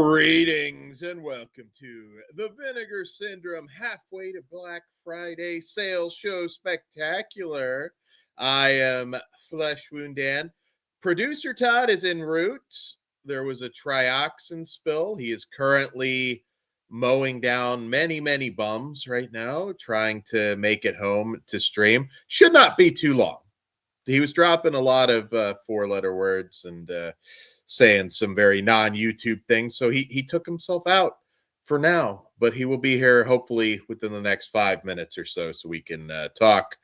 Greetings and welcome to the Vinegar Syndrome halfway to Black Friday sales show spectacular. I am Flesh Wound Dan. Producer Todd is en route. There was a trioxin spill. He is currently mowing down many bums right now, trying to make it home to stream. Should not be too long. He was dropping a lot of four-letter words and saying some very non-YouTube things. So he took himself out for now, but he will be here hopefully within the next 5 minutes or so we can talk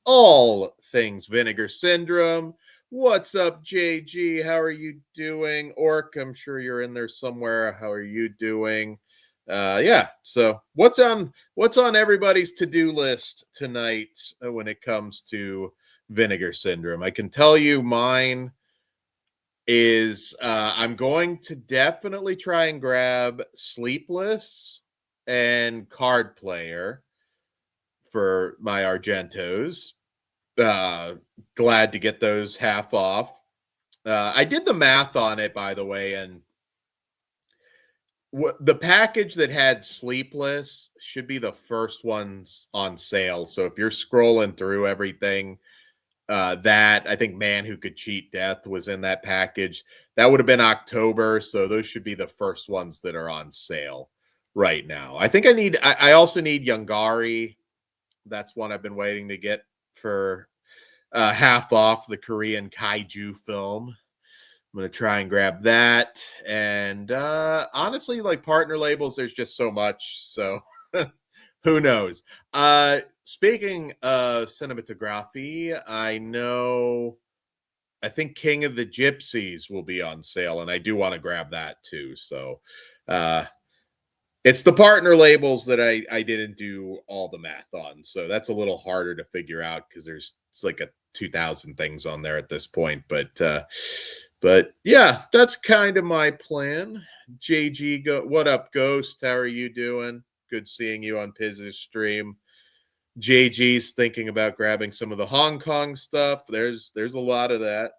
all things Vinegar Syndrome. What's up, JG? How are you doing? Orc, I'm sure you're in there somewhere. How are you doing? Yeah, so what's on everybody's to-do list tonight when it comes to Vinegar Syndrome? I can tell you mine is I'm going to definitely try and grab Sleepless and Card Player for my Argentos. Glad to get those half off. I did the math on it, by the way, and the package that had Sleepless should be the first ones on sale. So if you're scrolling through everything, that I think Man Who Could Cheat Death was in that package. That would have been October, so those should be the first ones that are on sale right now. I think I also need Yungari. That's one I've been waiting to get for half off, the Korean kaiju film. I'm going to try and grab that. And honestly, like partner labels, there's just so much. So who knows? Speaking of cinematography, I think King of the Gypsies will be on sale, and I do want to grab that too. So it's the partner labels that I didn't do all the math on. So that's a little harder to figure out because it's like a 2,000 things on there at this point. But yeah, that's kind of my plan. JG, what up, Ghost? How are you doing? Good seeing you on Piz's stream. JG's thinking about grabbing some of the Hong Kong stuff. There's a lot of that.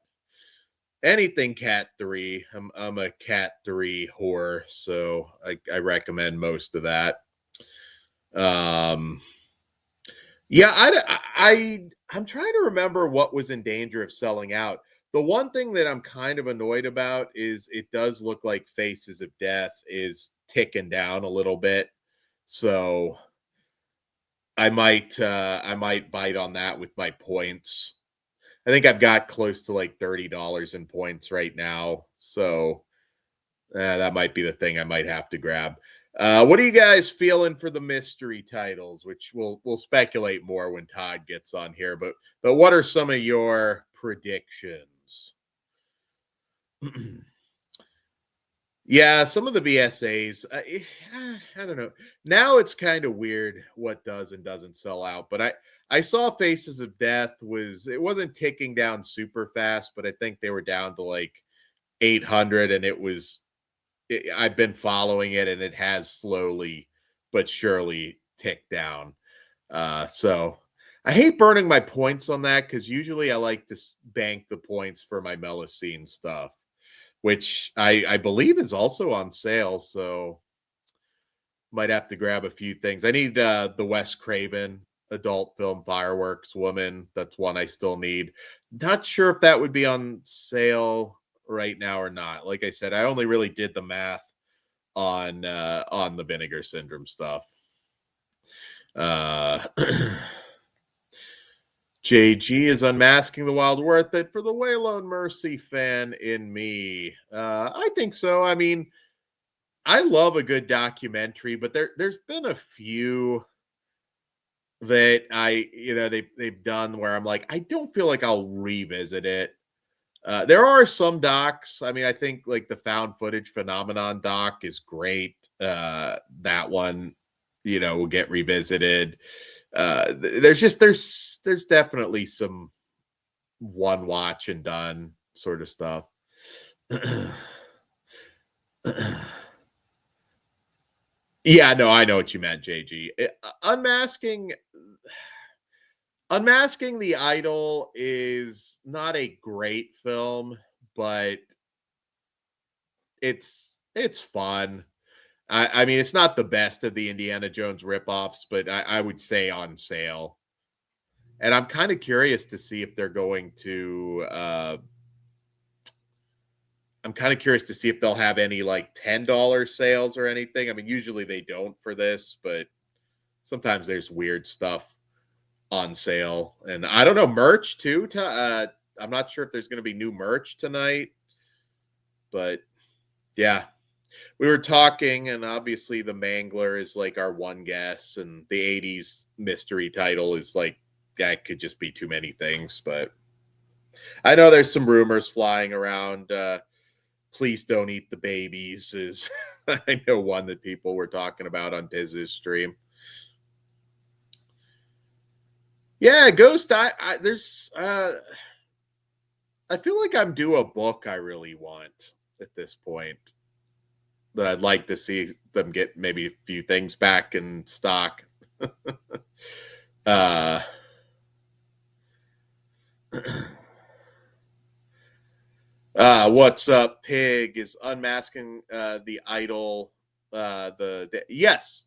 Anything Cat 3. I'm a Cat 3 whore, so I recommend most of that. Yeah, I'm trying to remember what was in danger of selling out. The one thing that I'm kind of annoyed about is it does look like Faces of Death is ticking down a little bit. So I might bite on that with my points. I think I've got close to like $30 in points right now. So that might be the thing I might have to grab. What are you guys feeling for the mystery titles? Which we'll speculate more when Todd gets on here. But what are some of your predictions? Yeah, some of the VSAs, I don't know. Now it's kind of weird what does and doesn't sell out. But I saw Faces of Death it wasn't ticking down super fast, but I think they were down to like 800, and I've been following it, and it has slowly but surely ticked down. So I hate burning my points on that because usually I like to bank the points for my Melusine stuff, which I believe is also on sale. So might have to grab a few things. I need the Wes Craven adult film Fireworks Woman. That's one I still need. Not sure if that would be on sale right now or not. Like I said, I only really did the math on the Vinegar Syndrome stuff. JG is unmasking the wild worth it for the Waylon Mercy fan in me. I think so. I mean, I love a good documentary, but there's been a few that they've done where I'm like, I don't feel like I'll revisit it. There are some docs. I mean, I think like the found footage phenomenon doc is great. That one, will get revisited. There's definitely some one watch and done sort of stuff. Yeah, no, I know what you meant, JG. Unmasking the Idol is not a great film, but it's It's fun. I mean, it's not the best of the Indiana Jones ripoffs, but I would say on sale. And I'm kind of curious to see if they're going to. I'm kind of curious to see if they'll have any like $10 sales or anything. I mean, usually they don't for this, but sometimes there's weird stuff on sale. And I don't know, merch too. I'm not sure if there's going to be new merch tonight, but yeah, we were talking, and obviously the Mangler is like our one guess, and the 80s mystery title is like that could just be too many things. But I know there's some rumors flying around. Please don't eat the babies is I know one that people were talking about on Piz's stream. Yeah, Ghost. There's I feel like I'm due a book I really want at this point that I'd like to see them get maybe a few things back in stock. uh what's up, Pig is unmasking the idol. Yes.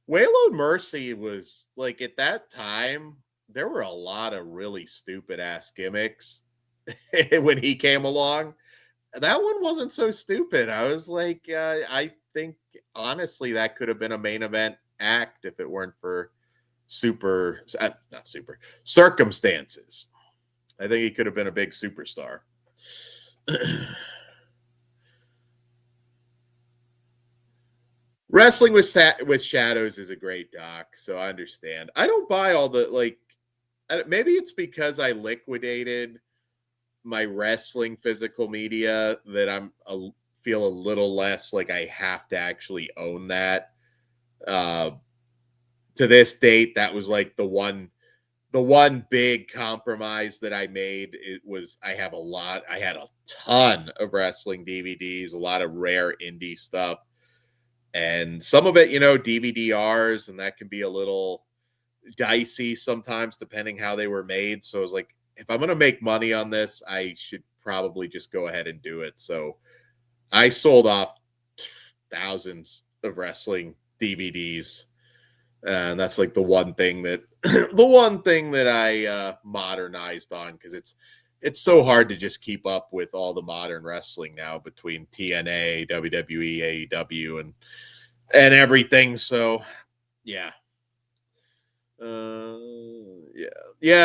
Wayload Mercy was like at that time, there were a lot of really stupid ass gimmicks when he came along. That one wasn't so stupid. I was like, I think honestly that could have been a main event act if it weren't for not super circumstances. I think he could have been a big superstar. Wrestling with Shadows is a great doc, so I understand. I don't buy all the like. Maybe it's because I liquidated my wrestling physical media that feel a little less like I have to actually own that. To this date, that was like the one big compromise that I made. It was I had a ton of wrestling DVDs, a lot of rare indie stuff, and some of it, DVD-Rs, and that can be a little dicey sometimes depending how they were made. So I was like, if I'm going to make money on this, I should probably just go ahead and do it. So I sold off thousands of wrestling DVDs, and that's like the one thing that I modernized on, because it's so hard to just keep up with all the modern wrestling now between TNA, WWE, AEW, and everything. So yeah.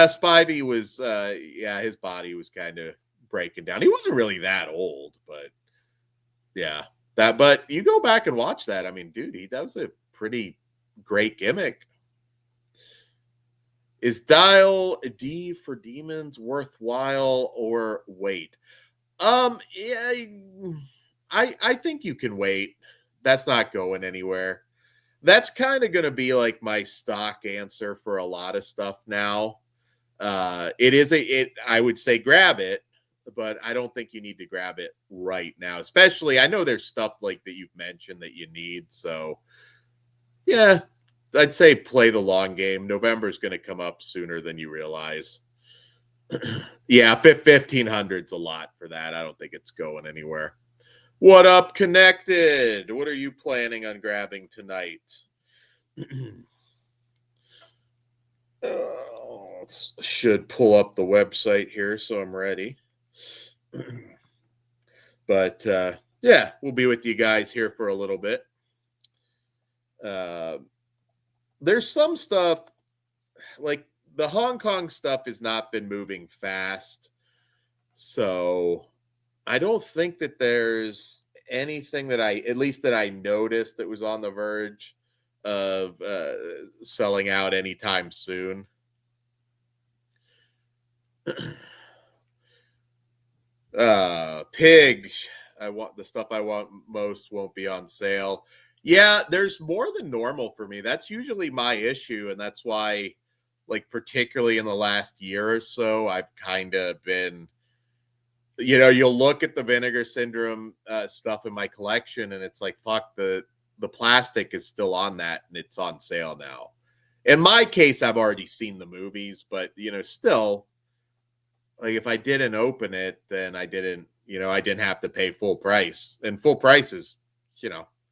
Spivey was his body was kind of breaking down. He wasn't really that old, but yeah, but you go back and watch that. I mean, dude, that was a pretty great gimmick. Is Dial D for Demons worthwhile or wait? Yeah, I think you can wait. That's not going anywhere. That's kind of going to be like my stock answer for a lot of stuff now. I would say grab it, but I don't think you need to grab it right now. Especially, I know there's stuff like that you've mentioned that you need. So yeah, I'd say play the long game. November is going to come up sooner than you realize. Yeah, 1500's a lot for that. I don't think it's going anywhere. What up, Connected? What are you planning on grabbing tonight? Should pull up the website here so I'm ready. But yeah, we'll be with you guys here for a little bit. There's some stuff like the Hong Kong stuff has not been moving fast, so I don't think that there's anything that I noticed that was on the verge of selling out anytime soon. Pig, I want the stuff I want most won't be on sale. Yeah, there's more than normal for me. That's usually my issue, and that's why, like, particularly in the last year or so, I've kind of been, you'll look at the Vinegar Syndrome stuff in my collection, and it's like, fuck, the plastic is still on that, and it's on sale now. In my case, I've already seen the movies, but still, like if I didn't open it, then I didn't have to pay full price, and full price is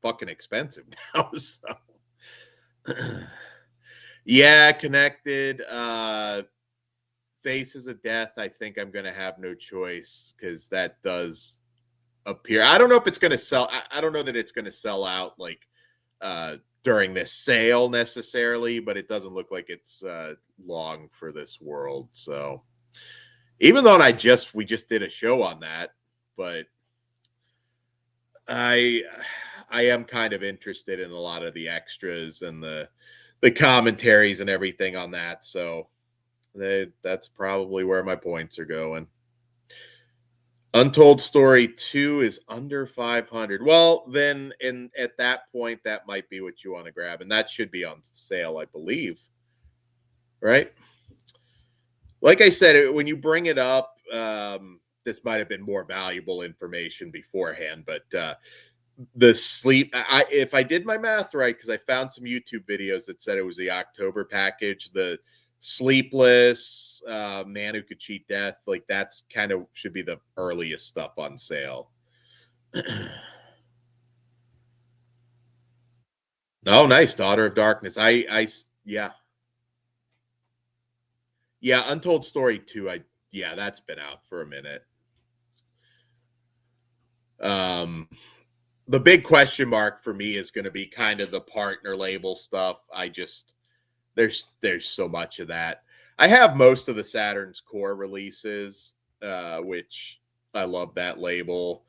fucking expensive now. So yeah, connected. Faces of Death. I think I'm gonna have no choice because that does appear. I don't know if it's gonna sell. I don't know that it's gonna sell out like during this sale necessarily, but it doesn't look like it's long for this world. So even though we just did a show on that, but I am kind of interested in a lot of the extras and the commentaries and everything on that. So that's probably where my points are going. Untold Story 2 is under 500. Well, then at that point, that might be what you want to grab. And that should be on sale, I believe. Right? Like I said, when you bring it up, this might have been more valuable information beforehand, but the sleep, if I did my math right, because I found some YouTube videos that said it was the October package, the Sleepless, Man Who Could Cheat Death, like that's kind of should be the earliest stuff on sale. Oh, nice. Daughter of Darkness. Yeah. Yeah, Untold Story 2, that's been out for a minute. The big question mark for me is going to be kind of the partner label stuff. There's so much of that. I have most of the Saturn's core releases, which I love that label.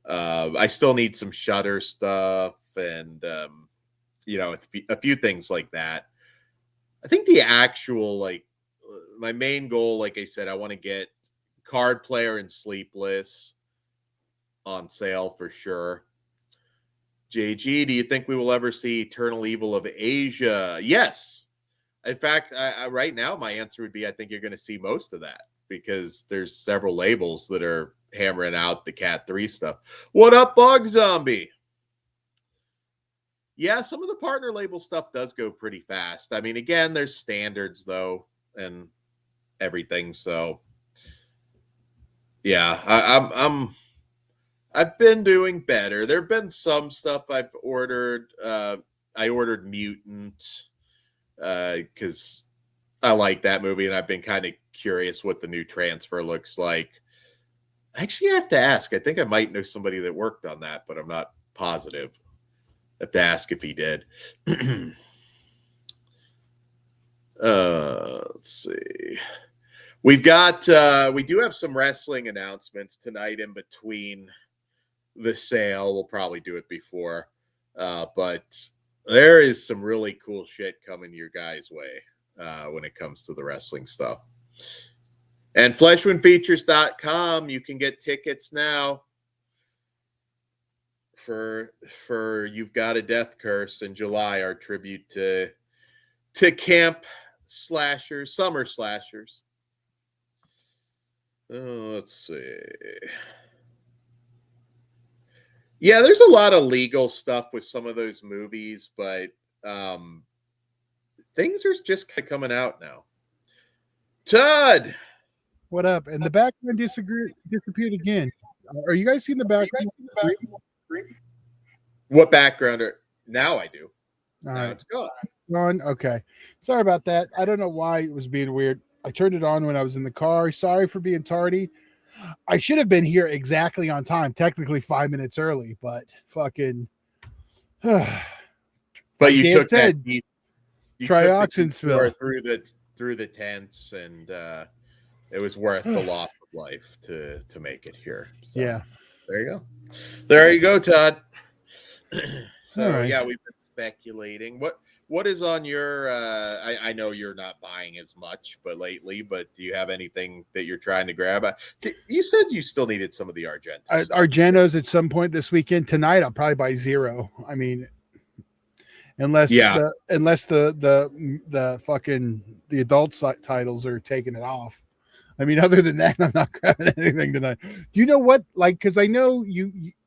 I still need some Shutter stuff and a few things like that. I think the actual my main goal, like I said, I want to get Card Player and Sleepless on sale for sure. JG, do you think we will ever see Eternal Evil of Asia? Yes. In fact, right now, my answer would be I think you're going to see most of that because there's several labels that are hammering out the Cat 3 stuff. What up, Bug Zombie? Yeah, some of the partner label stuff does go pretty fast. I mean, again, there's standards, though, and everything. So, yeah, I've been doing better. There've been some stuff I've ordered. I ordered Mutant because I like that movie, and I've been kind of curious what the new transfer looks like. Actually, I have to ask. I think I might know somebody that worked on that, but I'm not positive. I have to ask if he did. Let's see. We do have some wrestling announcements tonight in between the sale. We'll probably do it before, but there is some really cool shit coming your guys' way when it comes to the wrestling stuff. And fleshwoundfeatures.com, you can get tickets now for You've Got a Death Curse in July, our tribute to camp slashers, summer slashers. Let's see. Yeah, there's a lot of legal stuff with some of those movies, but things are just kind of coming out now. Todd, what up? And the background disappeared again. Are you guys seeing the background? What background? Now I do. All now right. it's gone. On. Okay. Sorry about that. I don't know why it was being weird. I turned it on when I was in the car. Sorry for being tardy. I should have been here exactly on time, technically 5 minutes early, but fucking. But you took that. You trioxin spill through the tents, and it was worth the loss of life to make it here. So, yeah. There you go, Todd. So right. Yeah, we've been speculating. What is on your I know you're not buying as much lately, but do you have anything that you're trying to grab? You said you still needed some of the Argentos. Argentos at some point this weekend. Tonight I'll probably buy zero. I mean, unless the fucking the adult titles are taking it off. I mean, other than that, I'm not grabbing anything tonight. Do you know what? Like, because I know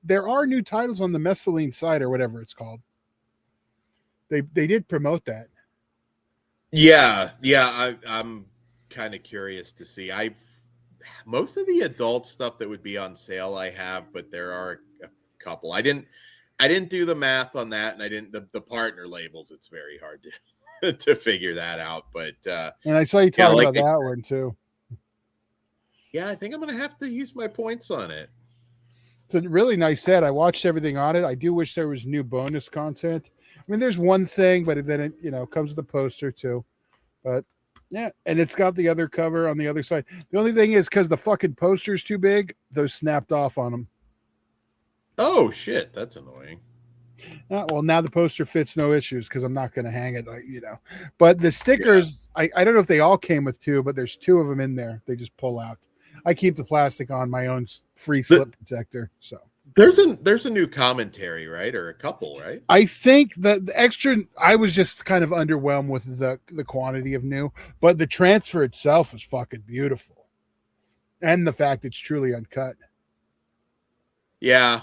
there are new titles on the Mescaline site or whatever it's called. They did promote that. Yeah. I'm kind of curious to see. I most of the adult stuff that would be on sale I have, but there are a couple. I didn't do the math on that, and I didn't the partner labels. It's very hard to to figure that out. But And I saw you yeah, talking like about that one too. yeah, I think I'm gonna have to use my points on it. It's a really nice set. I watched everything on it. I do wish there was new bonus content. I mean, there's one thing, but then it comes with a poster too. But yeah, and it's got the other cover on the other side. The only thing is because the fucking poster's too big, those snapped off on them. Oh shit, that's annoying. Well, now the poster fits, no issues, because I'm not going to hang it, But the stickers, yeah. I don't know if they all came with two, but there's two of them in there. They just pull out. I keep the plastic on my own free slip protector. So there's a new commentary, right, or a couple, right? I think the extra. I was just kind of underwhelmed with the quantity of new, but the transfer itself is fucking beautiful, and the fact it's truly uncut. Yeah.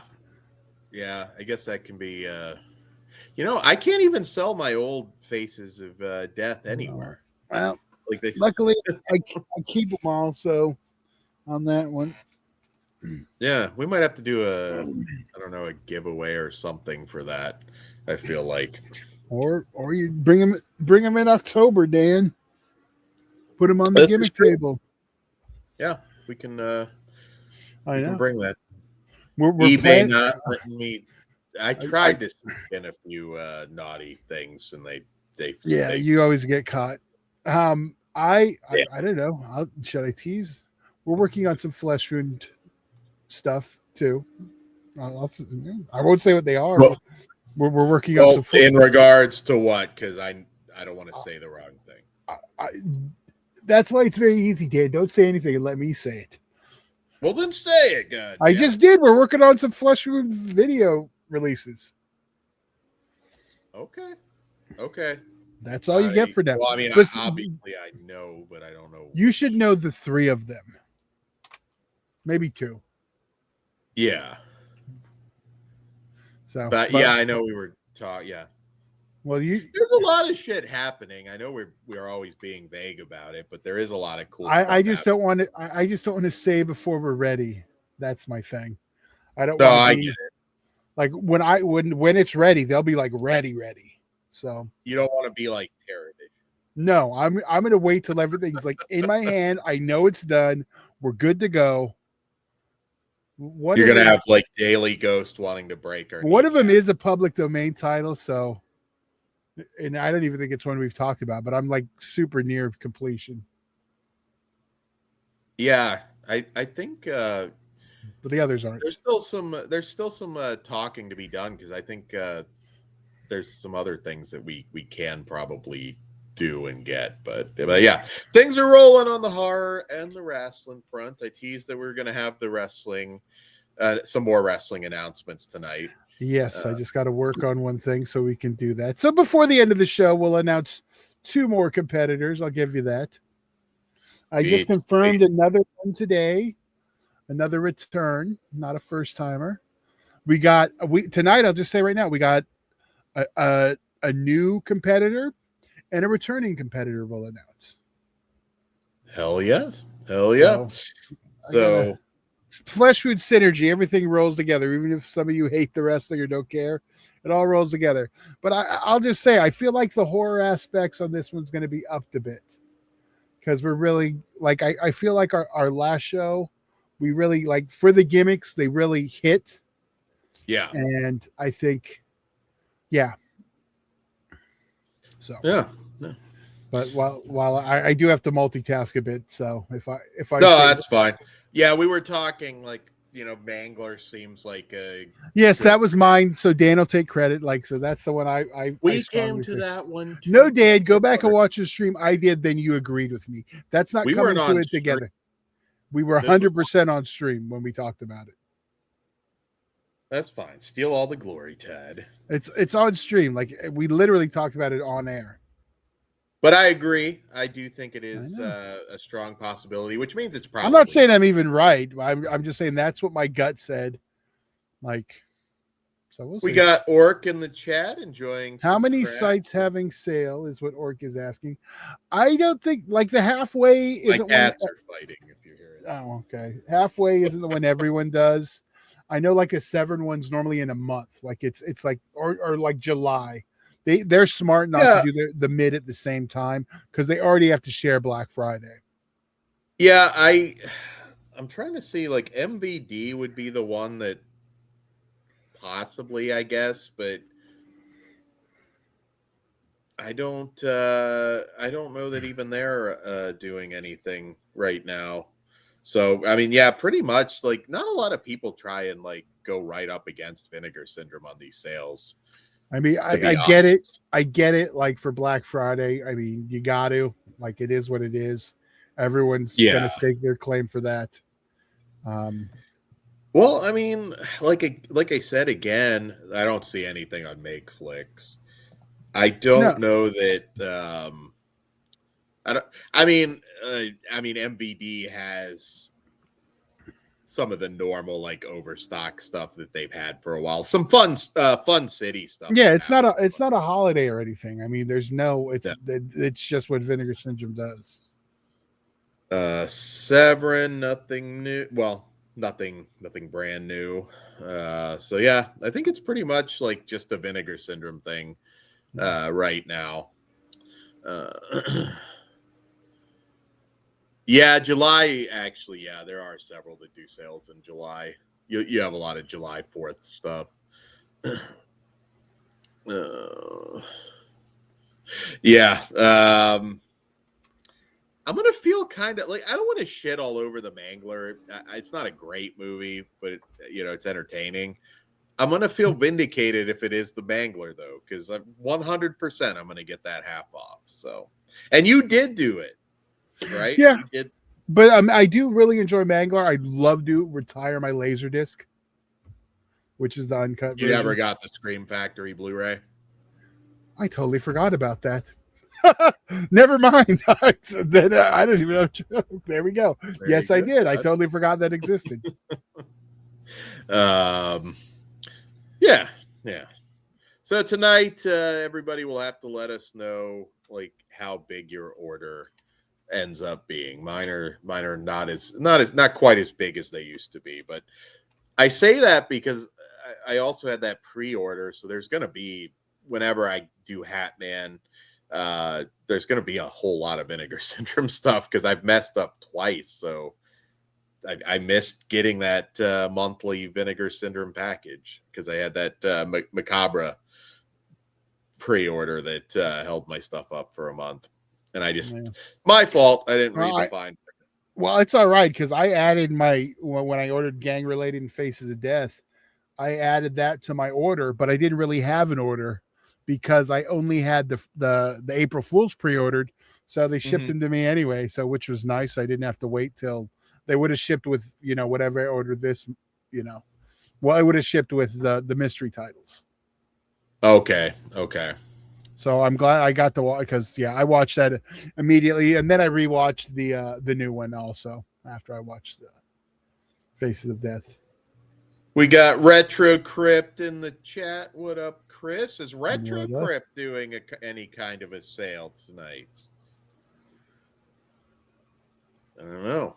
Yeah, I guess that can be. I can't even sell my old Faces of Death anywhere. Well, luckily I keep them all. So on that one, yeah, we might have to do a giveaway or something for that. I feel like, or you bring them in October, Dan. Put them on the gimmick table. Yeah, we can. I know. Can bring that. We're eBay not letting me. I tried to sneak in a few naughty things, and they you always get caught. I don't know. Should I tease? We're working on some Flesh Wound stuff too. I won't say what they are. Well, we're working on some. In regards to what? Because I don't want to say the wrong thing. That's why it's very easy, Dan. Don't say anything and let me say it. Well, then say it, God. I just did. We're working on some Flesh Wound video releases. Okay. That's all you get for them. Well, I mean, obviously I know, but I don't know. You should know the three of them. Maybe two. Yeah. But yeah, I know we were talking. Yeah. Well, there's a lot of shit happening. I know we're always being vague about it, but there is a lot of cool stuff. I just don't want to. I just don't want to say before we're ready. That's my thing. I don't. No, I get it. Like when it's ready, they'll be like ready. So you don't want to be like Terror Vision. No, I'm gonna wait till everything's like in my hand. I know it's done. We're good to go. You're gonna have like Daily Ghost wanting to break our. One of them is a public domain title, so. And I don't even think it's one we've talked about, but I'm like super near completion. Yeah, I think. But the others aren't. There's still some talking to be done because I think there's some other things that we can probably do and get, but yeah, things are rolling on the horror and the wrestling front. I teased that we're gonna have the wrestling, some more wrestling announcements tonight. Yes, I just got to work on one thing so we can do that. So before the end of the show, we'll announce two more competitors. I'll give you that. I just confirmed another one today, another return, not a first timer. Tonight. I'll just say right now, we got a new competitor and a returning competitor. We'll announce. Hell yes, hell yeah. So. Flesh Wound synergy, everything rolls together. Even if some of you hate the wrestling or don't care, it all rolls together. But I'll just say, I feel like the horror aspects on this one's going to be upped a bit because we're really like, I feel like our last show, we really like for the gimmicks, they really hit. Yeah. And I think, yeah. So, yeah. But while I do have to multitask a bit. So if I no, that's fine. Yeah, we were talking like, Mangler seems like a yes, that was mine. So Dan will take credit. Like, so that's the one we came to that one. Too. No, Dan, go back and watch the stream. I did, then you agreed with me. That's not coming to it together. We were 100% on stream when we talked about it. That's fine. Steal all the glory, Ted. It's on stream. Like we literally talked about it on air. But I agree. I do think it is a strong possibility, which means it's probably. I'm not saying I'm even right. I'm just saying that's what my gut said. Like, so we'll see. We got Orc in the chat enjoying. How many sites having sale is what Orc is asking. I don't think like the halfway is. My cats are fighting. If you're hearing Oh, okay. Halfway isn't the one everyone does. I know like a Severn one's normally in a month. Like it's like or like July. They're smart not to Yeah, do the mid at the same time because they already have to share Black Friday. yeah. I'm trying to see like MVD would be the one that possibly, I guess, but I don't know that even they're doing anything right now. So I mean, yeah, pretty much like not a lot of people try and like go right up against Vinegar Syndrome on these sales, I mean, to I be get it. honest. I get it. Like for Black Friday, I mean, you got to. Like it is what it is. Everyone's Yeah. gonna stake their claim for that. Um, Well, I mean, like I said again, I don't see anything on Makeflix. I don't no, know that I don't I mean MVD has some of the normal like overstock stuff that they've had for a while. Some fun city stuff yeah, has happened. it's not a holiday or anything. I mean, there's no. Yeah. It's just what Vinegar Syndrome does. Severin, nothing new. Well, nothing brand new. So yeah, I think it's pretty much like just a Vinegar Syndrome thing right now. Uh, yeah, July actually. Yeah, there are several that do sales in July. You have a lot of July 4th stuff. Yeah. I'm gonna feel kind of like I don't want to shit all over the Mangler. It's not a great movie, but it's entertaining. I'm gonna feel vindicated if it is the Mangler though, because I'm 100% I'm gonna get that half off. So, and you did do it, right? Yeah, You did. but I do really enjoy Mangler. I'd love to retire my Laserdisc, which is the uncut You never version. got the Scream Factory Blu-ray. I totally forgot about that. Never mind. Then I don't even know. There we go. There you Yes, I go. did. I totally forgot that existed. Um. Yeah. Yeah. So tonight, everybody will have to let us know like how big your order ends up being. Mine are not quite as big as they used to be, but I say that because I also had that pre-order, so there's going to be whenever I do Hat Man, there's going to be a whole lot of Vinegar Syndrome stuff because I've messed up twice, so I missed getting that monthly Vinegar Syndrome package because I had that Macabre pre-order that held my stuff up for a month, and I just Yeah. my fault. I didn't Well, read the fine. well, it's all right because I added when I ordered gang related and Faces of Death. I added that to my order, but I didn't really have an order because I only had the April Fools pre-ordered, so they shipped Mm-hmm. them to me anyway. So which was nice. I didn't have to wait till they would have shipped with whatever I ordered this. You know, well, I would have shipped with the mystery titles. Okay. Okay. So I'm glad I got to watch because I watched that immediately, and then I rewatched the new one also after I watched the Faces of Death. We got Retro Crypt in the chat. What up, Chris? Is Retro What up? Crypt doing any kind of a sale tonight? I don't know.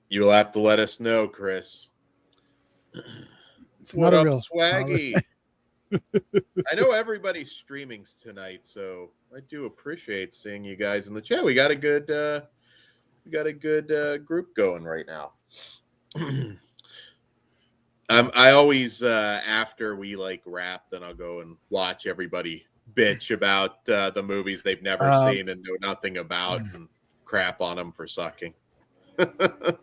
You'll have to let us know, Chris. It's What not a up, real holiday. Swaggy? I know everybody's streaming tonight, so I do appreciate seeing you guys in the chat. We got a good group going right now. I always after we like wrap, then I'll go and watch everybody bitch about the movies they've never Um, seen and know nothing about and crap on them for sucking. uh,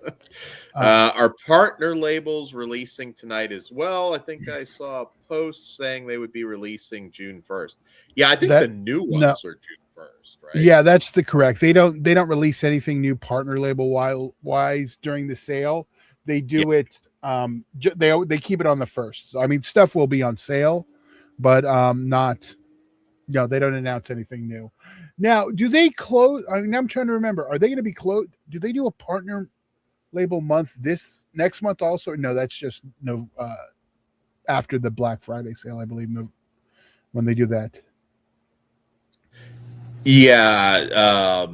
Our partner labels releasing tonight as well. I think I saw a post saying they would be releasing June 1st. Yeah, I think the that new no, ones are June 1st, right? yeah, that's the correct. They don't release anything new partner label wise during the sale. They Yeah. do it. They keep it on the first. So I mean, stuff will be on sale, but not. They don't announce anything new. Now, do they close? I mean, I'm trying to remember. Are they going to be closed? Do they do a partner label month this next month also? No, that's just no. After the Black Friday sale, I believe, when they do that. Yeah.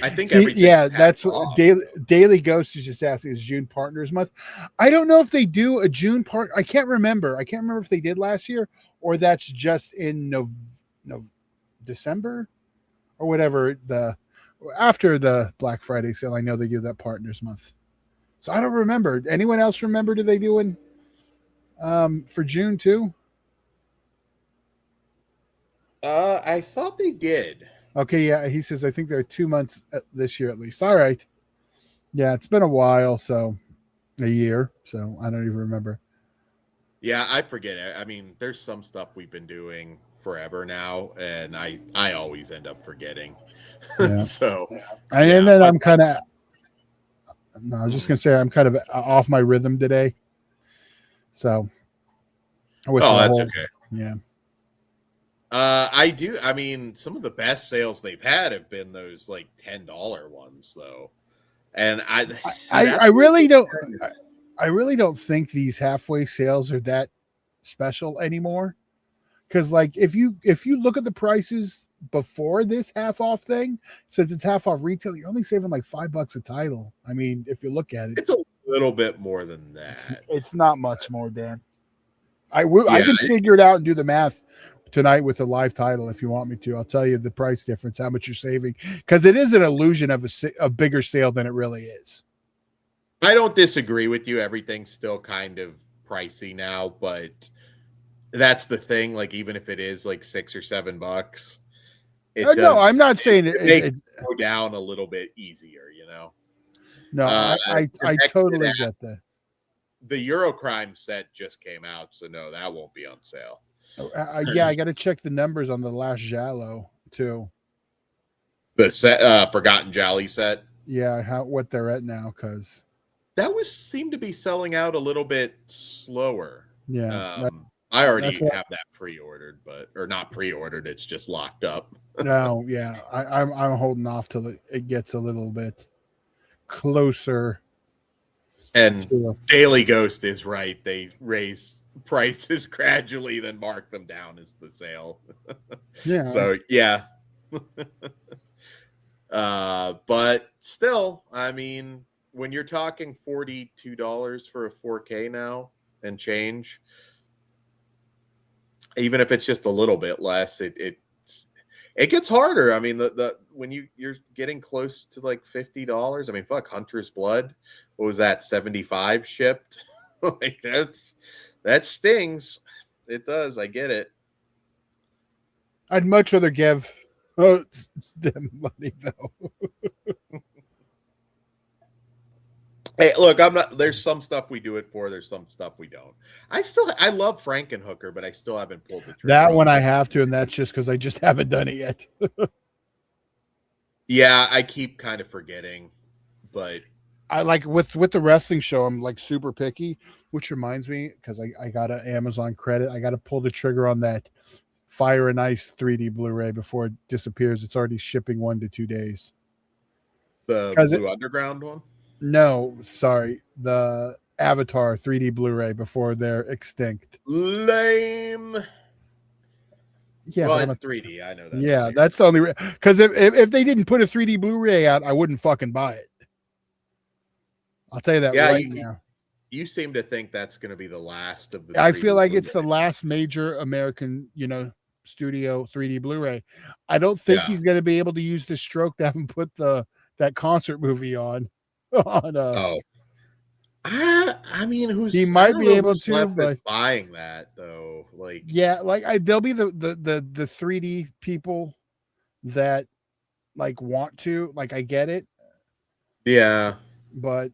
I think See, everything's yeah, half that's what off. Daily Ghost is just asking, is June Partners Month? I don't know if they do a June part. I can't remember. I can't remember if they did last year or that's just in no December or whatever the after the Black Friday sale. I know they do that Partners Month. So I don't remember. Anyone else remember? Do they do in for June too? I thought they did. Okay, yeah. He says I think there are 2 months this year at least. All right. Yeah, it's been a while, so a year, so I don't even remember. Yeah, I forget it. I mean, there's some stuff we've been doing forever now, and I always end up forgetting. Yeah, So and yeah, then but I'm kind of. No, I was just gonna say I'm kind of off my rhythm today. So with oh, the that's whole, okay. yeah, I do. I mean, some of the best sales they've had have been those like $10 ones, though. And I see I that's where it really gets don't. kind of- I really don't think these halfway sales are that special anymore. Because like if you look at the prices before this half off thing, since it's half off retail, you're only saving like $5 a title. I mean, if you look at it, it's a little bit more than it's that. it's not much more, Dan. I Yeah, can figure it out and do the math tonight with a live title if you want me to. I'll tell you the price difference, how much you're saving, because it is an illusion of a bigger sale than it really is. I don't disagree with you. Everything's still kind of pricey now, but that's the thing. Like, even if it is like $6 or $7, it No, I'm does not saying it makes it's it go down a little bit easier, you know. no. Uh, I Connected totally get that. the Eurocrime set just came out, so no, that won't be on sale. Yeah, I got to check the numbers on the last Jalo too. The set, Forgotten Jolly set, Yeah, how what they're at now, because that was seemed to be selling out a little bit slower. yeah, I that's already what. have that pre-ordered, but or not pre-ordered. It's just locked up. No, yeah, I'm holding off till it gets a little bit closer And to. Daily Ghost is right. They raise prices gradually, then mark them down as the sale. Yeah, So yeah. But still, I mean, when you're talking $42 for a 4K now and change, even if it's just a little bit less, it gets harder. I mean, the when you're getting close to like $50, I mean, fuck, Hunter's Blood, what was that, 75 shipped? Like that stings. It does. I get it. I'd much rather give them money though. Hey, look, I'm not. There's some stuff we do it for. There's some stuff we don't. I love Frankenhooker, but I still haven't pulled the trigger That on one it. I have to, and that's just because I just haven't done it yet. Yeah, I keep kind of forgetting, but I like with the wrestling show. I'm like super picky, which reminds me because I got an Amazon credit. I got to pull the trigger on that Fire and Ice 3D Blu-ray before it disappears. It's already shipping 1 to 2 days. the Because Blue Underground one. no, sorry, the Avatar 3D Blu-ray before they're extinct. Lame. Yeah, Well, but it's 3D. I know that's yeah, lame. that's the only because if they didn't put a 3D Blu-ray out, I wouldn't fucking buy it. I'll tell you that Yeah, right now. you seem to think that's going to be the last of the I 3D feel like it's the Blu-rays. last major American, studio 3D Blu-ray. I don't think Yeah. he's going to be able to use the stroke to have him put that concert movie on. On Oh, I mean, he I might don't be know able who's to, left that's but buying that though. Like, yeah, like there'll be the 3D people that like want to, like I get it, yeah, but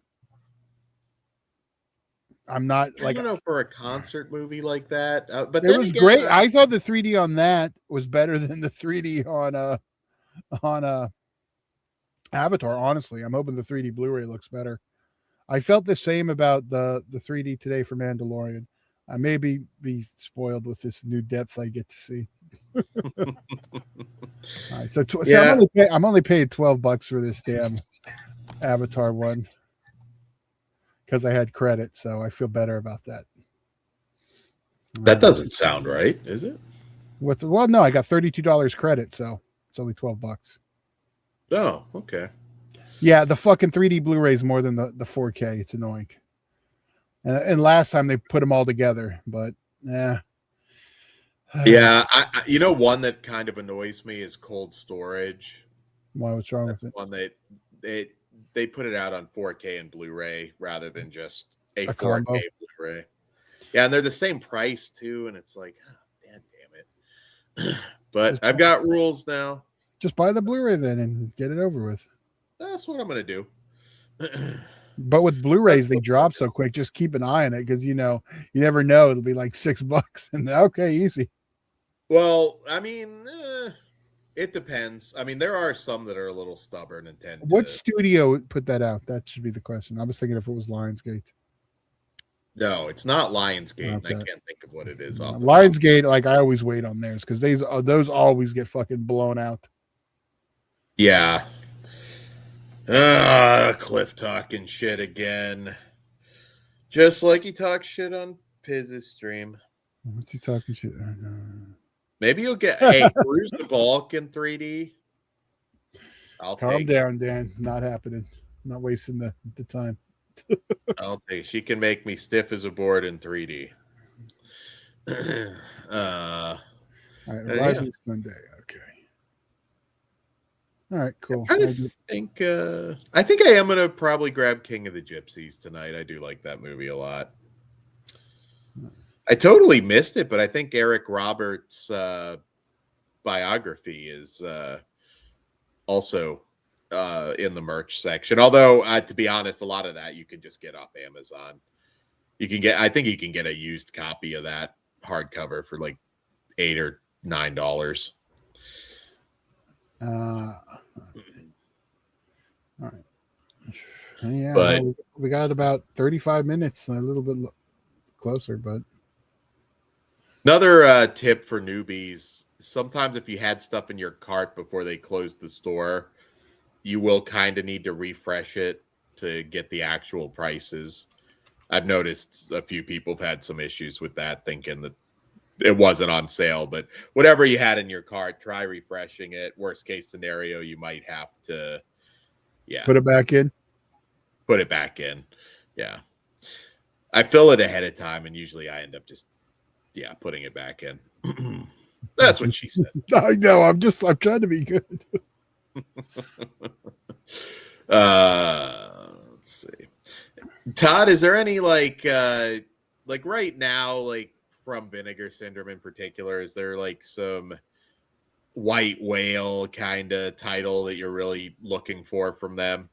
I'm not I like don't know for a concert movie like that. But it then was again, great. I thought the 3D on that was better than the 3D on Avatar. Honestly, I'm hoping the 3D Blu-ray looks better. I felt the same about the 3D today for Mandalorian. I may be spoiled with this new depth I get to see. All right, so yeah, I'm only paying $12 for this damn Avatar one because I had credit, so I feel better about that. that doesn't sound right, is it? Well, no, I got $32 credit, so it's only $12. Oh, okay. Yeah, the fucking 3D Blu-ray is more than the 4K. It's annoying. And last time they put them all together, but yeah. Yeah, you know, one that kind of annoys me is cold storage. Why? What's wrong That's with it? one that they they put it out on 4K and Blu-ray rather than just a A 4K combo. Blu-ray. Yeah, and they're the same price too, and it's like, oh, man, damn it. But Just I've got rules now. just buy the Blu-ray then and get it over with. That's what I'm gonna do. But with That's Blu-rays, they what I'm gonna drop so quick. Just keep an eye on it because you never know. It'll be like $6, and okay, easy. do. Well, I mean, it depends. I mean, there are some that are a little stubborn and tend What to. studio put that out? That should be the question. I was thinking if it was Lionsgate. No, it's not Lionsgate, and I Okay, can't think of what it is yeah. off the top. Lionsgate. Like I always wait on theirs because those always get fucking blown out. Yeah. Cliff talking shit again. Just like he talks shit on Piz's stream. What's he talking shit? Maybe you'll get, hey, Bruise the Bulk in 3D. I'll Calm take it. down, Dan. Not happening. Not wasting the time. I'll take it. She can make me stiff as a board in 3D. All right, Yeah. arriving Sunday. Okay. All right, cool. I'm trying to think. I think I am going to probably grab King of the Gypsies tonight. I do like that movie a lot. I totally missed it, but I think Eric Roberts' biography is also in the merch section. Although, to be honest, a lot of that you can just get off Amazon. I think you can get a used copy of that hardcover for like $8 or $9. All right. Yeah, But well, we got about 35 minutes, a little bit closer, but another tip for newbies: sometimes if you had stuff in your cart before they closed the store, you will kind of need to refresh it to get the actual prices. I've noticed a few people have had some issues with that, thinking that it wasn't on sale. But whatever you had in your cart, try refreshing it. Worst case scenario, you might have to, put it back in. put it back in. Yeah, I fill it ahead of time, and usually I end up just putting it back in. That's what she said. I know. I'm trying to be good. Let's see. Todd, is there any like right now, like from Vinegar Syndrome in particular, is there like some white whale kind of title that you're really looking for from them?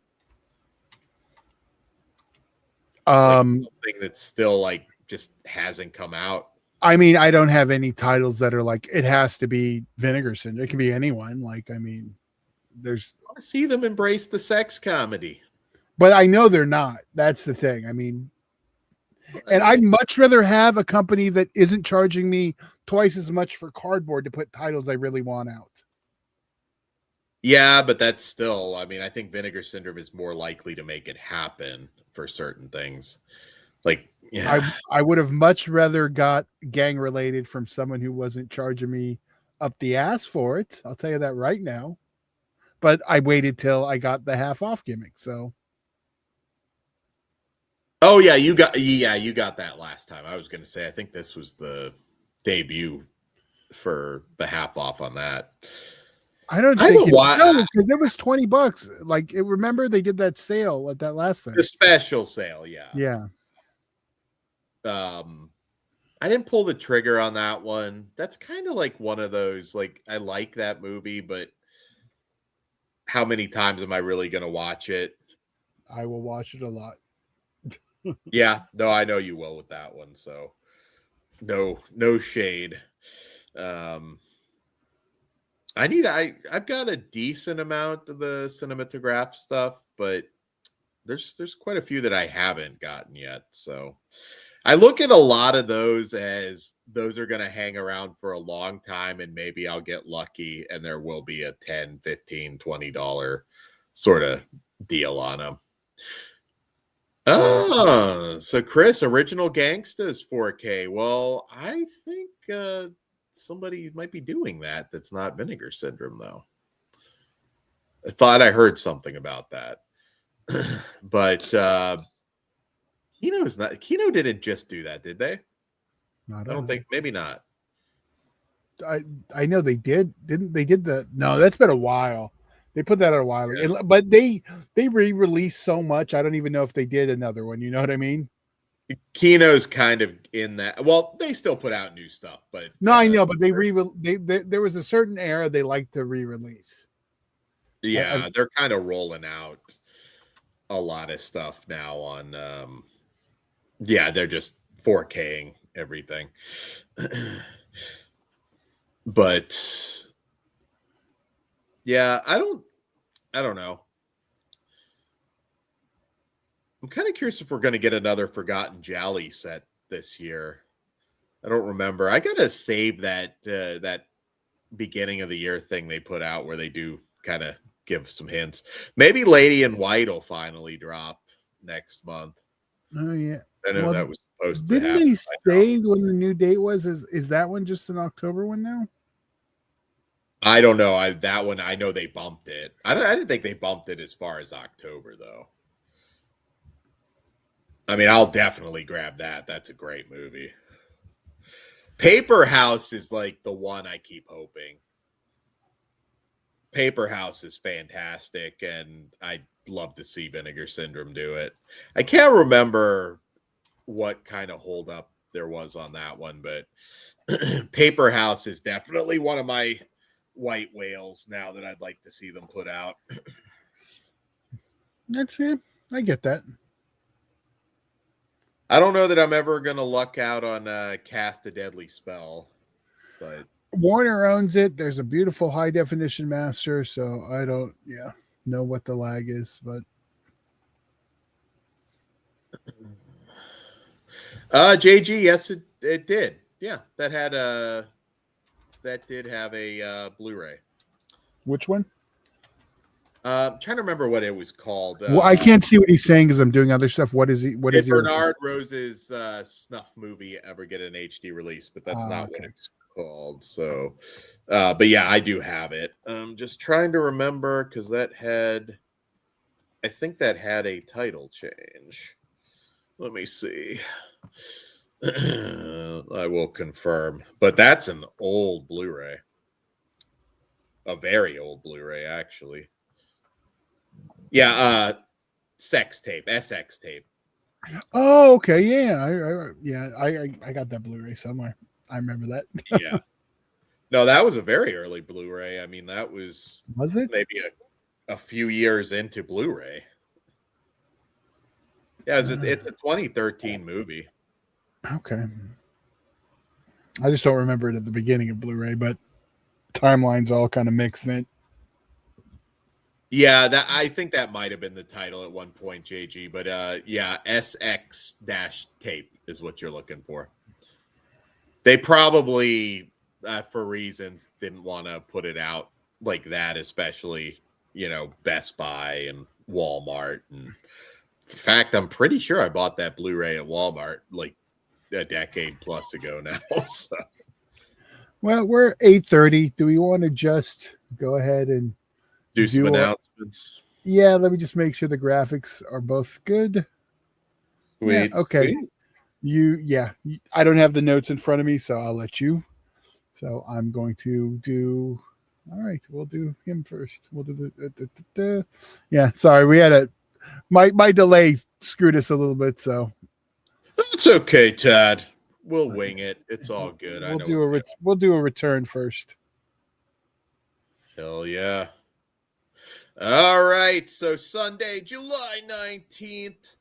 Like something that's still like just hasn't come out. I mean, I don't have any titles that are like it has to be Vinegar Syndrome. It can be anyone. Like, I mean, there's. I want to see them embrace the sex comedy. But I know they're not. That's the thing. I mean, and I'd much rather have a company that isn't charging me twice as much for cardboard to put titles I really want out. Yeah, but that's still, I mean, I think Vinegar Syndrome is more likely to make it happen for certain things. Like, yeah. I would have much rather got Gang Related from someone who wasn't charging me up the ass for it. I'll tell you that right now. But I waited till I got the half off gimmick. So. Oh yeah, you got that last time. I was going to say I think this was the debut for the half off on that. I don't think because it was $20. Like, remember they did that sale at that last thing. The special sale, yeah. Yeah. I didn't pull the trigger on that one. That's kind of like one of those, like, I like that movie, but how many times am I really going to watch it? I will watch it a lot. Yeah, no, I know you will with that one. So no shade. I've got a decent amount of the cinematograph stuff, but there's quite a few that I haven't gotten yet. So I look at a lot of those as those are going to hang around for a long time, and maybe I'll get lucky and there will be a $10, $15, $20 sort of deal on them. Oh, so Chris, Original Gangsta's 4K. Well, I think somebody might be doing that that's not Vinegar Syndrome, though. I thought I heard something about that. But Kino didn't just do that, did they? I I don't don't know. think, maybe not. I know they did. Didn't they did the no, that's been a while. They put that out a while Yeah. ago. But they re-released so much. I don't even know if they did another one. You know what I mean? Kino's kind of in that. Well, they still put out new stuff, but No, I know, but they there was a certain era they like to re-release. yeah, they're kind of rolling out a lot of stuff now on yeah, they're just 4King everything. But yeah, I don't know. I'm kind of curious if we're going to get another Forgotten Jolly set this year. I don't remember. I gotta save that beginning of the year thing they put out where they do kind of give some hints. Maybe Lady in White will finally drop next month. Oh yeah. I know Well, that was supposed to didn't happen they by now. say when the new date was? Is that one just an October one now? I don't know. That one I know they bumped it. I didn't think they bumped it as far as October though. I mean, I'll definitely grab that. That's a great movie. Paper House is like the one I keep hoping. Paper House is fantastic, and I'd love to see Vinegar Syndrome do it. I can't remember what kind of holdup there was on that one, but Paper House is definitely one of my white whales now that I'd like to see them put out. That's it. I get that. I don't know that I'm ever going to luck out on Cast a Deadly Spell, but Warner owns it. There's a beautiful high definition master, so I don't know what the lag is, but JG, yes, it did. Yeah, that did have a Blu-ray. which one? I'm trying to remember what it was called. Well, I can't see what he's saying because I'm doing other stuff. What is he? What Did is he? Bernard Rose's snuff movie ever get an HD release? But that's not what Okay. it's called. So, but yeah, I do have it. Just trying to remember because I think that had a title change. Let me see. I will confirm, but that's an old Blu-ray, a very old Blu-ray, actually. Yeah, sex tape, SX tape. Oh, okay, I got that Blu-ray somewhere. I remember that. Yeah. No, that was a very early Blu-ray. I mean, that was it maybe a few years into Blu-ray. Yeah, it's a 2013 movie. Okay. I just don't remember it at the beginning of Blu-ray, but timeline's all kind of mixed then. Yeah, that I think that might have been the title at one point, JG. But yeah, SX tape is what you're looking for. They probably, for reasons, didn't want to put it out like that, especially Best Buy and Walmart. And in fact, I'm pretty sure I bought that Blu-ray at Walmart like a decade plus ago now. So. Well, we're 8:30. Do we want to just go ahead and do some announcements? Yeah, let me just make sure the graphics are both good. Sweet. Yeah, okay. Sweet. I don't have the notes in front of me, so I'll let you. So I'm going to do. All right, we'll do him first. We'll do the. Yeah, sorry, we had my delay screwed us a little bit, so that's okay, Tad. We'll wing it. It's all good. We'll do a return first. Hell yeah. All right. So Sunday, July 19th,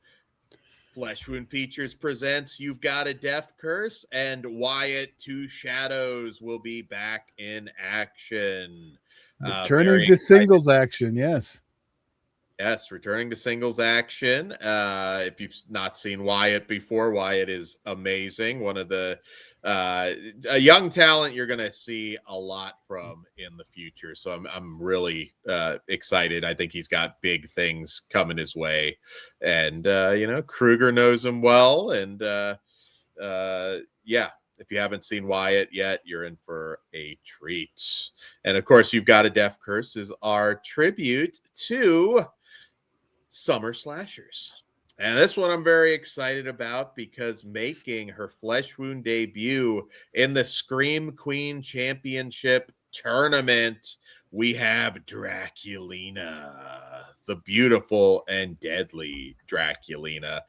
Flesh Wound Features presents You've Got a Death Curse, and Wyatt Two Shadows will be back in action. Returning to singles action, yes. Yes, returning to singles action. If you've not seen Wyatt before, Wyatt is amazing. One of the a young talent you're going to see a lot from in the future. So I'm really excited. I think he's got big things coming his way, and Kruger knows him well, and yeah. if you haven't seen Wyatt yet, you're in for a treat. And of course, You've Got a Death Curse is our tribute to Summer Slashers. And this one I'm very excited about because making her Flesh Wound debut in the Scream Queen Championship tournament, we have Draculina, the beautiful and deadly Draculina.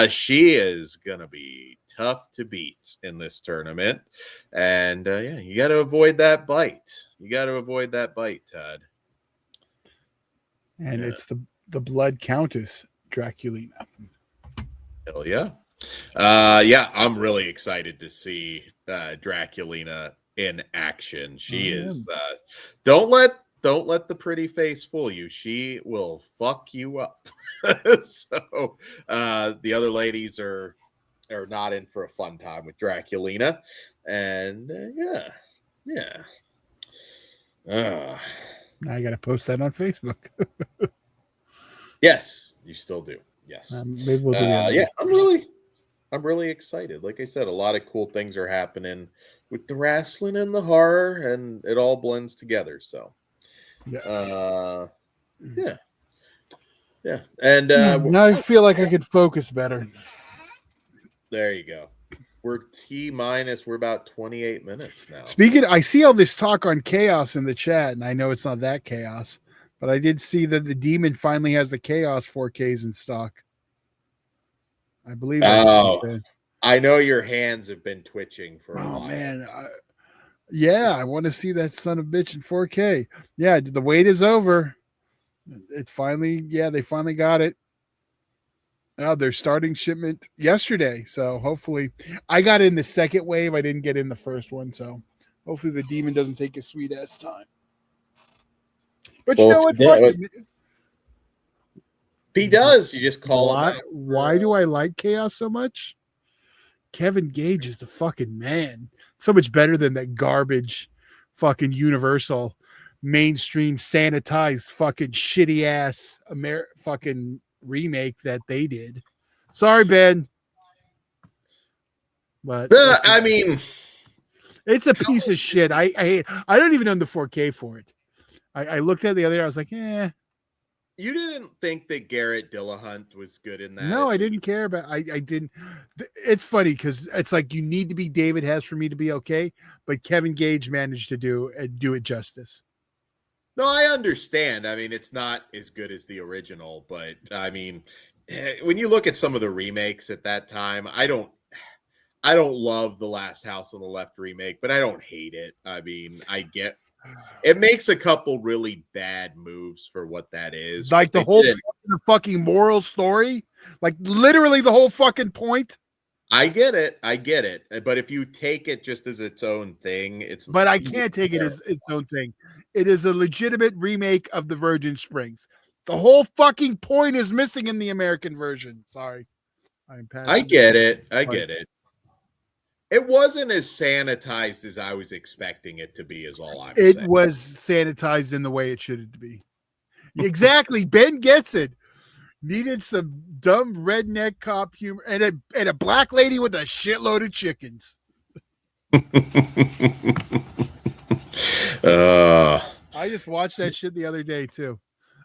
She is going to be tough to beat in this tournament. And yeah, you got to avoid that bite. You got to avoid that bite, Todd. And it's the Blood Countess, Draculina. Hell yeah. Yeah, I'm really excited to see Draculina in action. She is don't let the pretty face fool you. She will fuck you up. So the other ladies are not in for a fun time with Draculina. And I got to post that on Facebook. Yes, you still do. Yes. Maybe we'll do that. Yeah, I'm really excited. Like I said, a lot of cool things are happening with the wrestling and the horror, and it all blends together. So, yeah. And now I feel like I could focus better. There you go. We're T-minus. We're about 28 minutes now. Speaking, I see all this talk on chaos in the chat, and I know it's not that chaos, but I did see that the Demon finally has the Chaos 4Ks in stock. I believe. I know your hands have been twitching for a while. Man, I want to see that son of a bitch in 4K. Yeah, the wait is over. They finally got it. Now they're starting shipment yesterday, so hopefully, I got in the second wave. I didn't get in the first one, so hopefully the Demon doesn't take a sweet ass time. But you know what? If he does, you just call him out. Why do I like Chaos so much? Kevin Gage is the fucking man. So much better than that garbage fucking Universal mainstream sanitized fucking shitty ass fucking remake that they did. Sorry, Ben. But I mean, it's a piece of shit. I don't even own the 4K for it. I looked at it the other day. I was like, You didn't think that Garrett Dillahunt was good in that? No, I didn't care about. I didn't. It's funny because it's like you need to be David Hess for me to be okay, but Kevin Gage managed to do it justice. No, I understand. I mean, it's not as good as the original, but I mean, when you look at some of the remakes at that time, I don't love the Last House on the Left remake, but I don't hate it. I mean, I get it makes a couple really bad moves for what that is. Like the whole fucking moral story, like literally the whole fucking point. I get it. But if you take it just as its own thing, it's. But I can't take it as its own thing. It is a legitimate remake of the Virgin Springs. The whole fucking point is missing in the American version. Sorry, I get it. It wasn't as sanitized as I was expecting it to be, is all I'm saying. It was sanitized in the way it should be. Exactly. Ben gets it. Needed some dumb redneck cop humor and a black lady with a shitload of chickens. I just watched that shit the other day, too.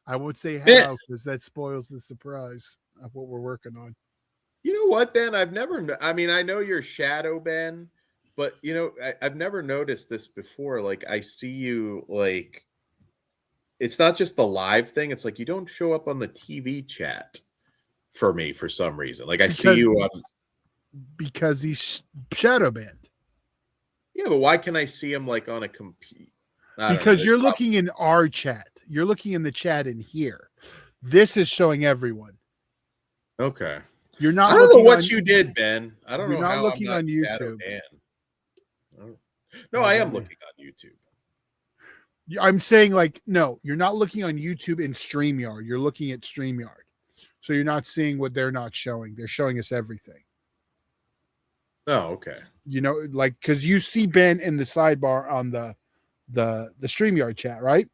I won't say how because that spoils the surprise of what we're working on. You know what, Ben? I know you're Shadow Ben, but I've never noticed this before. Like, I see you like, it's not just the live thing. It's like you don't show up on the TV chat for me for some reason. Like see you on because he's shadow banned. Yeah, but why can I see him like on a computer? Because you're looking in our chat. You're looking in the chat in here. This is showing everyone. Okay. You're not. I don't know what you did, Ben. I don't know. You're not looking on YouTube. No, I am looking on YouTube. I'm saying, like, no, you're not looking on YouTube in StreamYard. You're looking at StreamYard. So you're not seeing what they're not showing. They're showing us everything. Oh, okay. Like, because you see Ben in the sidebar on the StreamYard chat, right?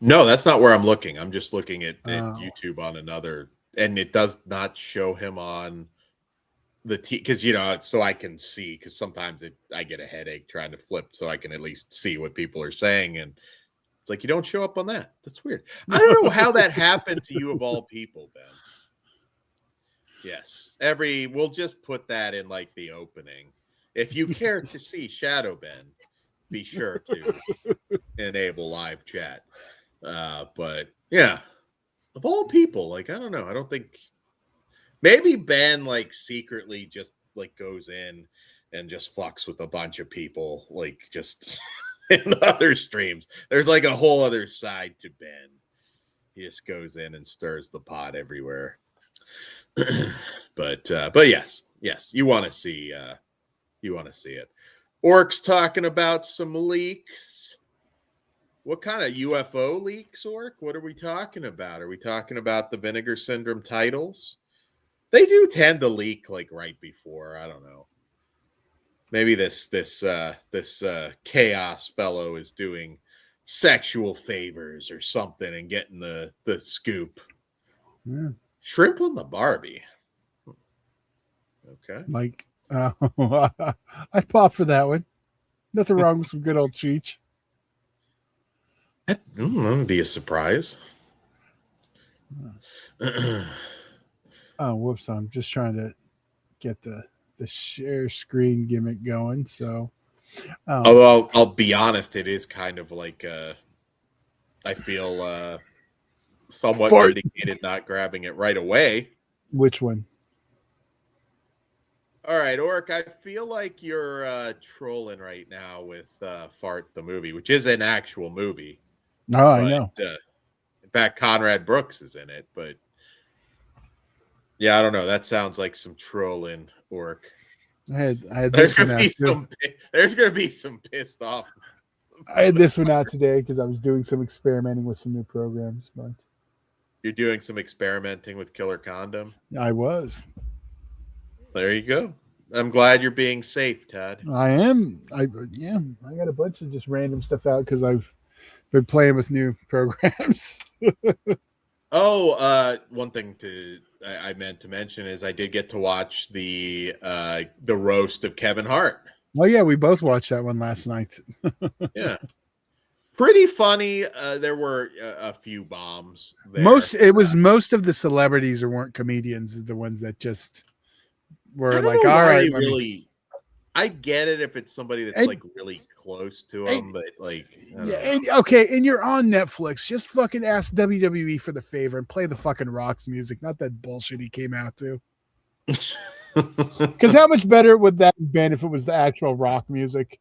No, that's not where I'm looking. I'm just looking at YouTube on another, and it does not show him on because so I can see, because sometimes I get a headache trying to flip so I can at least see what people are saying, and it's like you don't show up on that. That's weird. I don't know how that happened to you of all people, Ben. Yes, we'll just put that in like the opening. If you care to see Shadow Ben, be sure to enable live chat. But yeah, of all people, like I don't know. I don't think maybe Ben like secretly just like goes in and just fucks with a bunch of people, like just in other streams. There's like a whole other side to Ben. He just goes in and stirs the pot everywhere. but yes, you want to see it. Orc's talking about some leaks. What kind of UFO leaks, Orc? What are we talking about? Are we talking about the Vinegar Syndrome titles? They do tend to leak like right before. I don't know. Maybe this chaos fellow is doing sexual favors or something and getting the scoop. Yeah. Shrimp on the Barbie. Okay. Like, I'd pop for that one. Nothing wrong with some good old Cheech. That would be a surprise. Oh, whoops. I'm just trying to get the share screen gimmick going. So, although I'll be honest, it is kind of like I feel somewhat vindicated not grabbing it right away. Which one? All right, Orc, I feel like you're trolling right now with Fart the movie, which is an actual movie. Oh, I know. In fact, Conrad Brooks is in it, but yeah, I don't know. That sounds like some trolling, Orc. I had there's gonna be some pissed off. I had this one out today because I was doing some experimenting with some new programs. But you're doing some experimenting with Killer Condom? I was. There you go. I'm glad you're being safe, Todd. I am. I got a bunch of just random stuff out because I've been playing with new programs. One thing I meant to mention is I did get to watch the roast of Kevin Hart. Oh yeah, we both watched that one last night. Yeah, pretty funny. There were a few bombs there. Most of the celebrities or weren't comedians, the ones that just were like, all right, I get it if it's somebody that's like really close to them, but like, and you're on Netflix. Just fucking ask WWE for the favor and play the fucking Rock's music, not that bullshit he came out to. Because how much better would that have been if it was the actual Rock music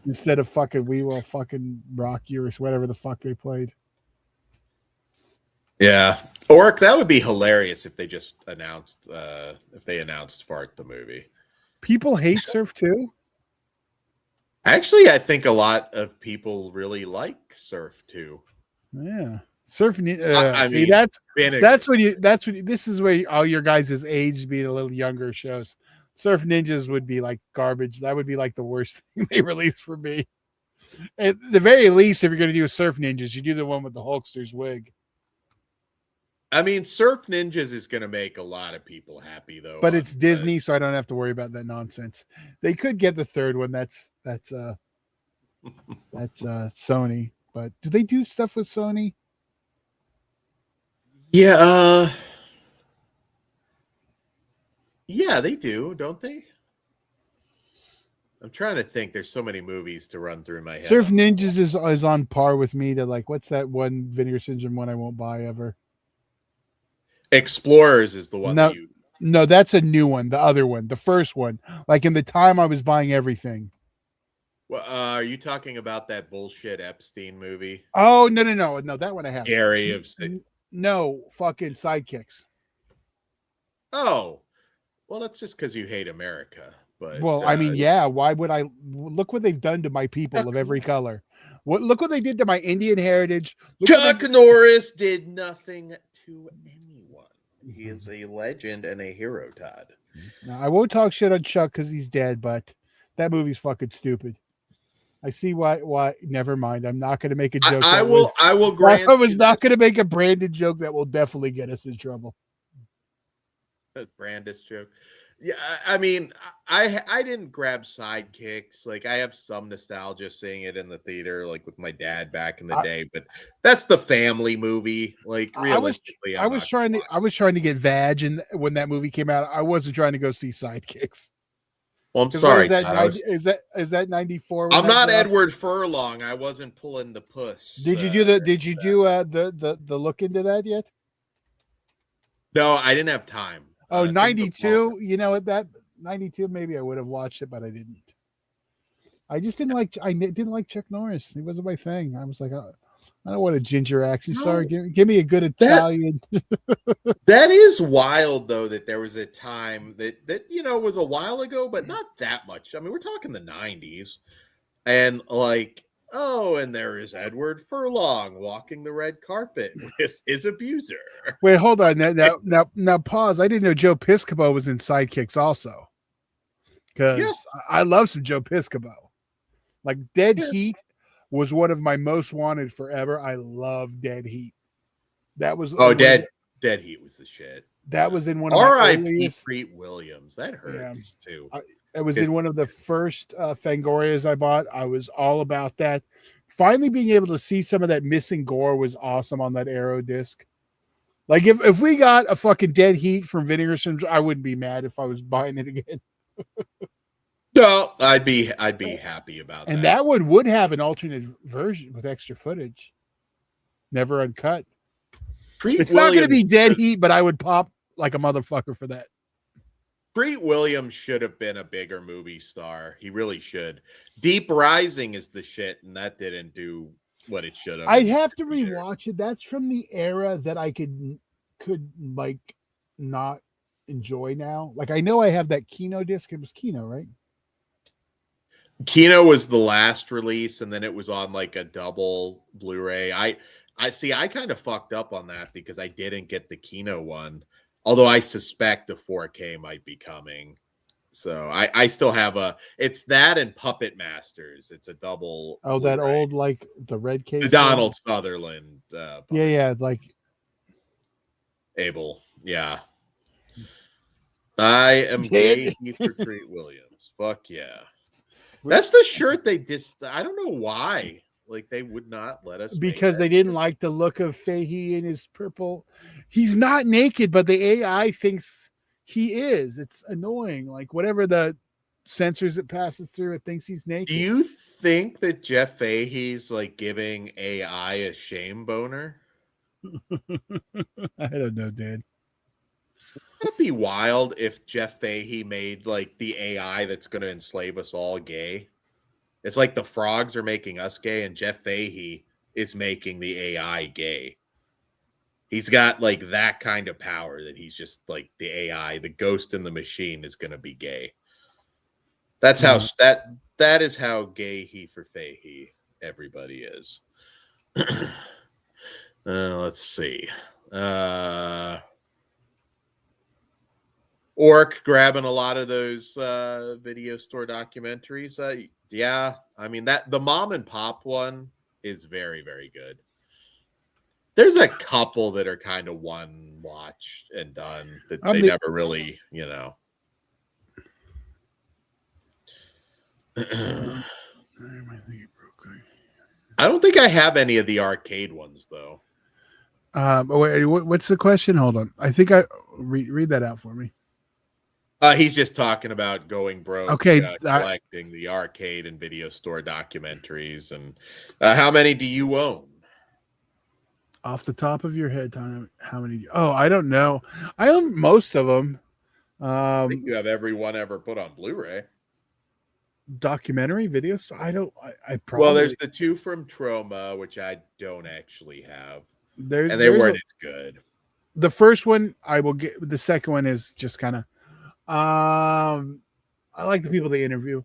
instead of fucking "We Will Fucking Rock You" or whatever the fuck they played? Yeah, Orc, that would be hilarious if they just announced Fart the movie. People hate Surf too. Actually, I think a lot of people really like Surf too. Yeah, Surf. See, that's when this is where all your guys' age being a little younger shows. Surf Ninjas would be like garbage. That would be like the worst thing they release for me. At the very least, if you're going to do a Surf Ninjas, you do the one with the Hulkster's wig. I mean, Surf Ninjas is going to make a lot of people happy, though. But it's Disney, so I don't have to worry about that nonsense. They could get the third one. That's Sony. But do they do stuff with Sony? Yeah. Yeah, they do, don't they? I'm trying to think. There's so many movies to run through my head. Surf Ninjas is on par with me to like, what's that one Vinegar Syndrome one I won't buy ever? Explorers is the one. No, that's a new one. The other one, the first one. Like in the time I was buying everything. Well, are you talking about that bullshit Epstein movie? Oh no, that one I have. Gary of no fucking Sidekicks. Oh, well, that's just because you hate America. But well, I mean, yeah. Why would I look what they've done to my people of every color? Look what they did to my Indian heritage. Chuck Norris did nothing to anyone. He is a legend and a hero, Todd. Now, I won't talk shit on Chuck because he's dead, but that movie's fucking stupid. I see why. Never mind. I'm not going to make a joke. I will grant. I was not going to make a Brandon joke that will definitely get us in trouble. Brandis joke. Yeah, I mean, I didn't grab Sidekicks. Like, I have some nostalgia seeing it in the theater, like with my dad back in the I, day. But that's the family movie. Like, I was realistically, I I'm was not gonna trying to watch. I was trying to get Vag, and when that movie came out, I wasn't trying to go see Sidekicks. Well, I'm Because what is sorry, that? Todd. 90, is that 94 when I'm that not dropped? Edward Furlong. I wasn't pulling the puss. Did you do the look into that yet? No, I didn't have time. Oh, Things have fallen. 92. You know what, that 92, maybe I would have watched it, but I didn't. I didn't like Chuck Norris. He wasn't my thing. I was like, I don't want a ginger action star. No, Give me a good that Italian. that is wild though. That there was a time that was a while ago, but not that much. I mean, we're talking the '90s, and like, oh, and there is Edward Furlong walking the red carpet with his abuser. Wait, hold on. Now, pause. I didn't know Joe Piscopo was in Sidekicks also, Yeah, because I love some Joe Piscopo. Like Dead yeah. Heat was one of my most wanted forever. I love Dead Heat. That was Oh, in one of Dead Heat was the shit. that was in one of my R.I.P. earliest. Treat Williams. That Yeah, hurts too. it was It- in one of the first Fangorias I bought. I was all about that. Finally, being able to see some of that missing gore was awesome on that Arrow disc. Like if we got a fucking Dead Heat from Vinegar Syndrome, I wouldn't be mad if I was buying it again. no, I'd be happy about And that. that one would have an alternate version with extra footage, never uncut. Treat It's not going to be Williams. Dead Heat, but I would pop like a motherfucker for that. Treat Williams should have been a bigger movie star. He really should. Deep Rising is the shit, and that didn't do what it should have. I'd have to rewatch it. That's from the era that I could like not enjoy now. Like I know I have that Kino disc. It was Kino, right? Kino was the last release, and then it was on like a double Blu-ray. I see. I kind of fucked up on that because I didn't get the Kino one. Although I suspect the 4K might be coming. So I still have it's that and Puppet Masters. It's a double. Oh, Blu-ray. that old like the red case. The Donald Sutherland. Yeah, like Abel. Yeah. I am gay for Treat Williams. Fuck yeah. That's the shirt they just. I don't know why. Like they would not let us because they didn't like the look of Fahey in his purple. He's not naked, but the AI thinks he is. It's annoying. Like whatever the sensors it passes through, it thinks he's naked. Do you think that Jeff Fahey's like giving AI a shame boner? I don't know, Dan. It'd be wild if Jeff Fahey made like the AI that's going to enslave us all gay. It's like the frogs are making us gay, and Jeff Fahey is making the AI gay. He's got like that kind of power that he's just like the AI, the ghost in the machine is going to be gay. That's how that is how gay he for Fahey everybody is. Let's see. Orc grabbing a lot of those video store documentaries. Yeah, I mean that the mom and pop one is very, very good. There's a couple that are kind of one watch and done that they never really, I don't think I have any of the arcade ones though. Wait, what's the question? Hold on. I think I read that out for me. He's just talking about going broke, collecting the arcade and video store documentaries. And how many do you own? Off the top of your head, Tom, how many? Oh, I don't know. I own most of them. I think you have every one ever put on Blu-ray. Documentary videos? I don't. I probably. Well, there's the two from Troma, which I don't actually have. And they weren't as good. The first one I will get. The second one is just kind of. I like the people they interview.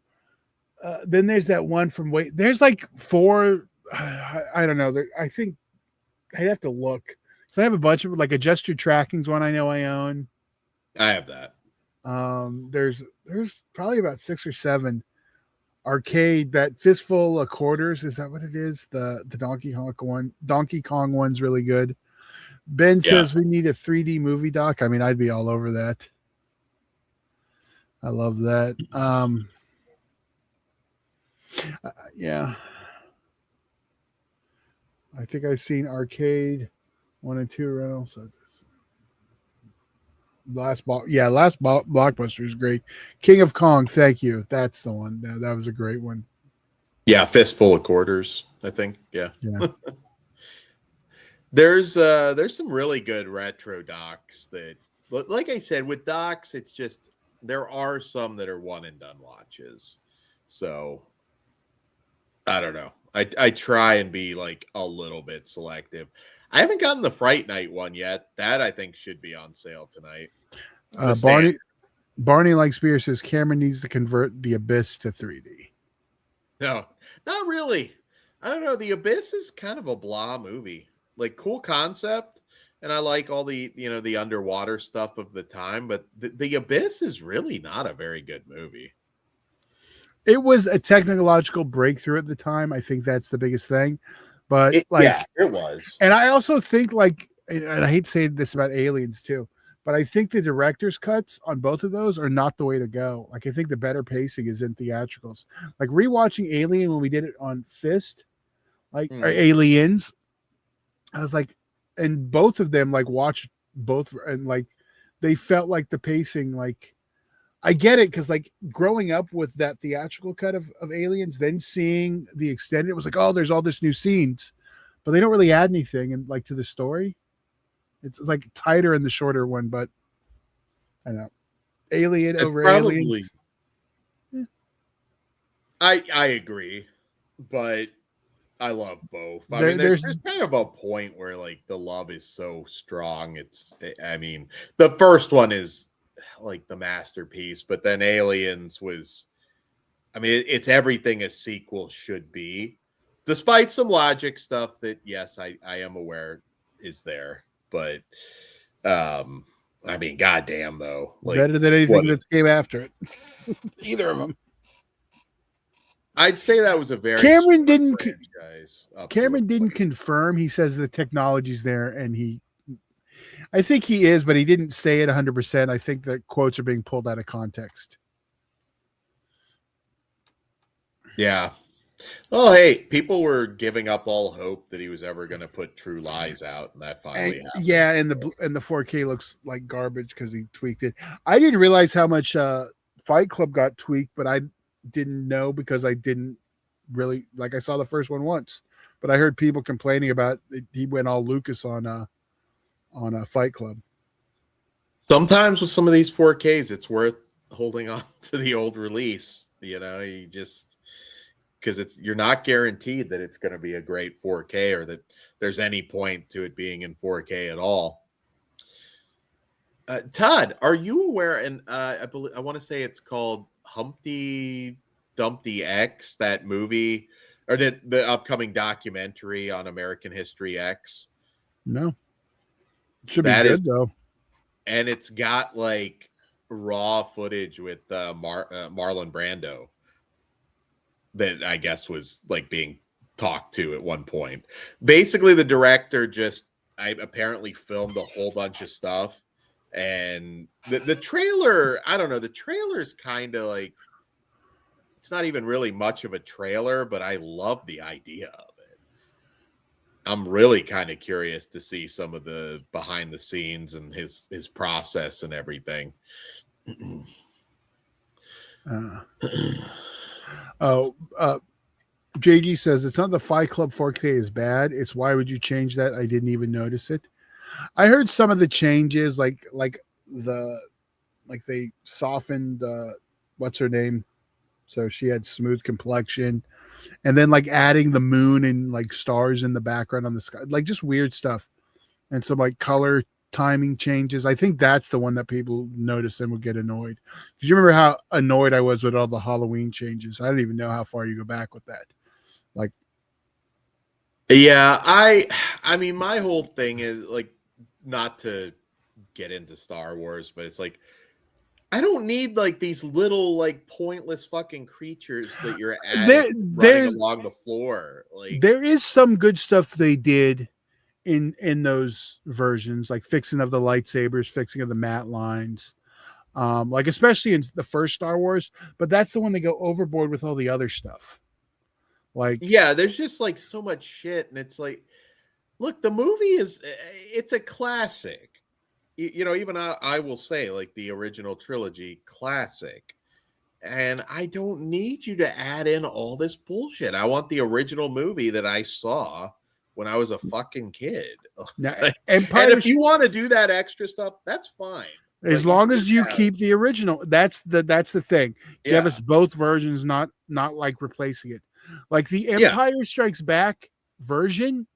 Then there's that one from there's like 4. I don't know. I think I'd have to look. So I have a bunch of like Adjust Your Tracking's one I know I own. I have that. There's probably about 6 or 7 arcade. That Fistful of Quarters, is that what it is? The Donkey Kong one's really good. Ben says we need a 3D movie doc. I mean, I'd be all over that. I love that. Yeah, I think I've seen Arcade 1 and 2 Reynolds. So Blockbuster is great. King of Kong, thank you. That's the one. That was a great one. Yeah, Fistful of Quarters, I think. Yeah. Yeah. There's some really good retro docs that, like I said, with docs, it's just there are some that are one and done watches. So I don't know. I try and be like a little bit selective. I haven't gotten the Fright Night one yet. That I think should be on sale tonight. The stand. Barney likes beer says Cameron needs to convert the Abyss to 3D. No, not really. I don't know. The Abyss is kind of a blah movie. Like cool concept, and I like all the the underwater stuff of the time, but the Abyss is really not a very good movie. It was a technological breakthrough at the time. I think that's the biggest thing. But Yeah, it was. and I also think and I hate saying this about Aliens too, but I think the director's cuts on both of those are not the way to go. Like I think the better pacing is in theatricals. Like rewatching Alien when we did it on Fist, or Aliens, I was like, and both of them like watched both and like they felt like the pacing like I get it because like growing up with that theatrical cut of Aliens, then seeing the extended, it was like, oh, there's all this new scenes, but they don't really add anything and like to the story. It's like tighter in the shorter one, but I know Alien It's over probably. Aliens. I agree, but I love both. I mean, there's kind of a point where like the love is so strong. I mean, the first one is like the masterpiece, but then Aliens was, I mean, it's everything a sequel should be, despite some logic stuff that, yes, I am aware is there. But, I mean, goddamn, though. Like, better than anything that came after it. Either of them. I'd say that was a very Cameron didn't confirm. He says the technology's there, and I think he is, but he didn't say it 100%. I think that quotes are being pulled out of context. Yeah. Well, hey, people were giving up all hope that he was ever going to put True Lies out, and that finally happened. Yeah, and the 4K looks like garbage because he tweaked it. I didn't realize how much Fight Club got tweaked, but I didn't know because I didn't really like. I saw the first one once, but I heard people complaining about it. He went all Lucas on a Fight Club. Sometimes with some of these 4Ks, it's worth holding on to the old release. You just because you're not guaranteed that it's going to be a great 4K or that there's any point to it being in 4K at all. Todd, are you aware? And I want to say it's called Humpty Dumpty X, that movie, or the upcoming documentary on American History X. No, should be good though. And it's got like raw footage with Marlon Brando that I guess was like being talked to at one point. Basically, the director apparently filmed a whole bunch of stuff. And the trailer, I don't know, the trailer is kind of like, it's not even really much of a trailer, but I love the idea of it. I'm really kind of curious to see some of the behind the scenes and his process and everything. JG says it's not the Fight Club 4K is bad. It's why would you change that? I didn't even notice it. I heard some of the changes, like they softened what's her name, so she had smooth complexion, and then like adding the moon and like stars in the background on the sky, like just weird stuff, and some like color timing changes. I think that's the one that people notice and would get annoyed. Because you remember how annoyed I was with all the Halloween changes. I don't even know how far you go back with that. Like, yeah, I mean, my whole thing is like, not to get into Star Wars, but it's like, I don't need like these little like pointless fucking creatures that you're running along the floor. Like, there is some good stuff they did in those versions, like fixing of the lightsabers, fixing of the matte lines. Like especially in the first Star Wars, but that's the one they go overboard with all the other stuff. Like, Yeah, there's just like so much shit, and it's like, look, the movie it's a classic. You know, even I will say, like, the original trilogy, classic. And I don't need you to add in all this bullshit. I want the original movie that I saw when I was a fucking kid. now, And if you want to do that extra stuff, that's fine. as long as you keep the original, that's the thing. Give us both versions, not like replacing it. Like the Empire Strikes Back version,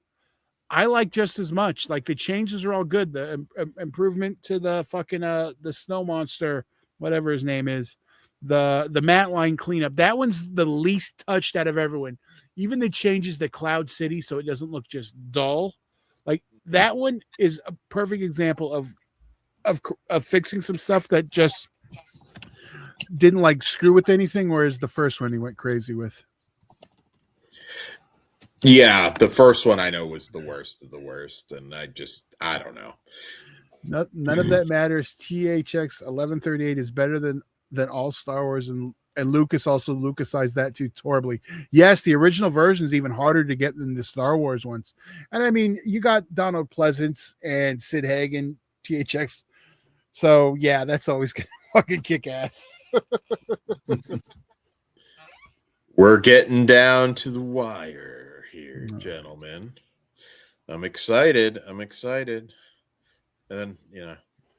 I like just as much. Like the changes are all good. The improvement to the fucking the snow monster, whatever his name is, the matte line cleanup. That one's the least touched out of everyone. Even the changes to Cloud City so it doesn't look just dull. Like that one is a perfect example of fixing some stuff that just didn't like screw with anything, whereas the first one he went crazy with. Yeah, the first one I know was the worst of the worst, and I don't know. None of that matters. THX 1138 is better than all Star Wars, and Lucas also Lucasized that too horribly. Yes, the original version is even harder to get than the Star Wars ones. And I mean, you got Donald Pleasance and Sid Hagen, THX. So yeah, that's always gonna fucking kick ass. We're getting down to the wire here, gentlemen. I'm excited. And then, you know,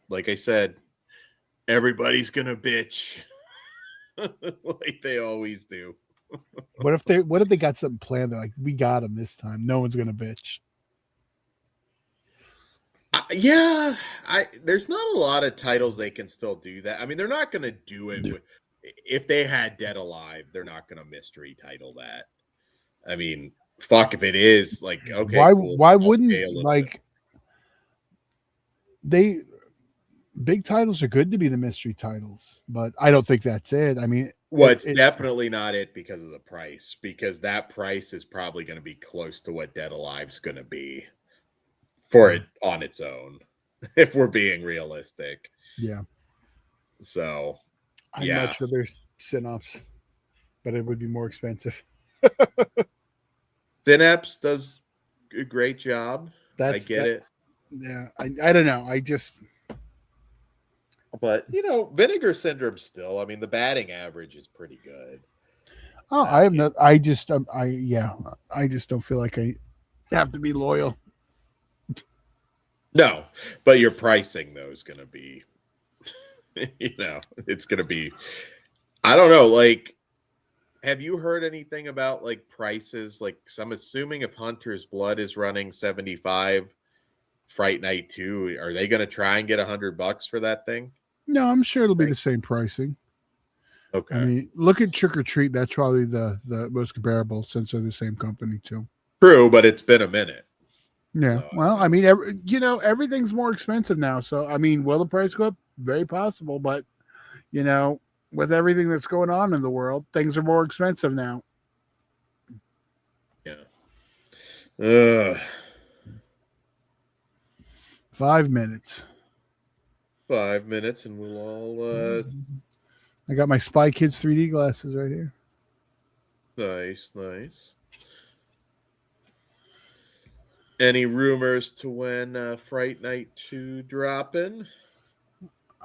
like I said, everybody's gonna bitch. Like they always do. What if they got something planned? They're like, we got them this time. No one's gonna bitch. There's not a lot of titles they can still do that. I mean, they're not gonna do it if they had Dead Alive, they're not gonna mystery title that. I mean, fuck if it is like, okay, cool. Why wouldn't like big titles are good to be the mystery titles, but I don't think that's it. I mean, it's definitely not it because of the price, because that price is probably going to be close to what Dead Alive's going to be for it on its own, if we're being realistic. Yeah. So, I'd much rather Synapse, but it would be more expensive. Synapse does a great job. I get it. Yeah, I don't know. But, you know, Vinegar Syndrome still, I mean, the batting average is pretty good. Oh, I just don't feel like I have to be loyal. No, but your pricing, though, is going to be, you know, it's going to be, I don't know, like, have you heard anything about, like, prices? Like, I'm assuming if Hunter's Blood is running 75, Fright Night 2, are they going to try and get $100 for that thing? No, I'm sure it'll be the same pricing. Okay. I mean, look at Trick or Treat. That's probably the most comparable since they're the same company, too. True, but it's been a minute. Yeah. So, well, I mean, everything's more expensive now. So, I mean, will the price go up? Very possible. But, you know, with everything that's going on in the world, things are more expensive now. Yeah. 5 minutes. 5 minutes, and we'll all. I got my Spy Kids 3D glasses right here. Nice. Any rumors to when Fright Night 2 dropping?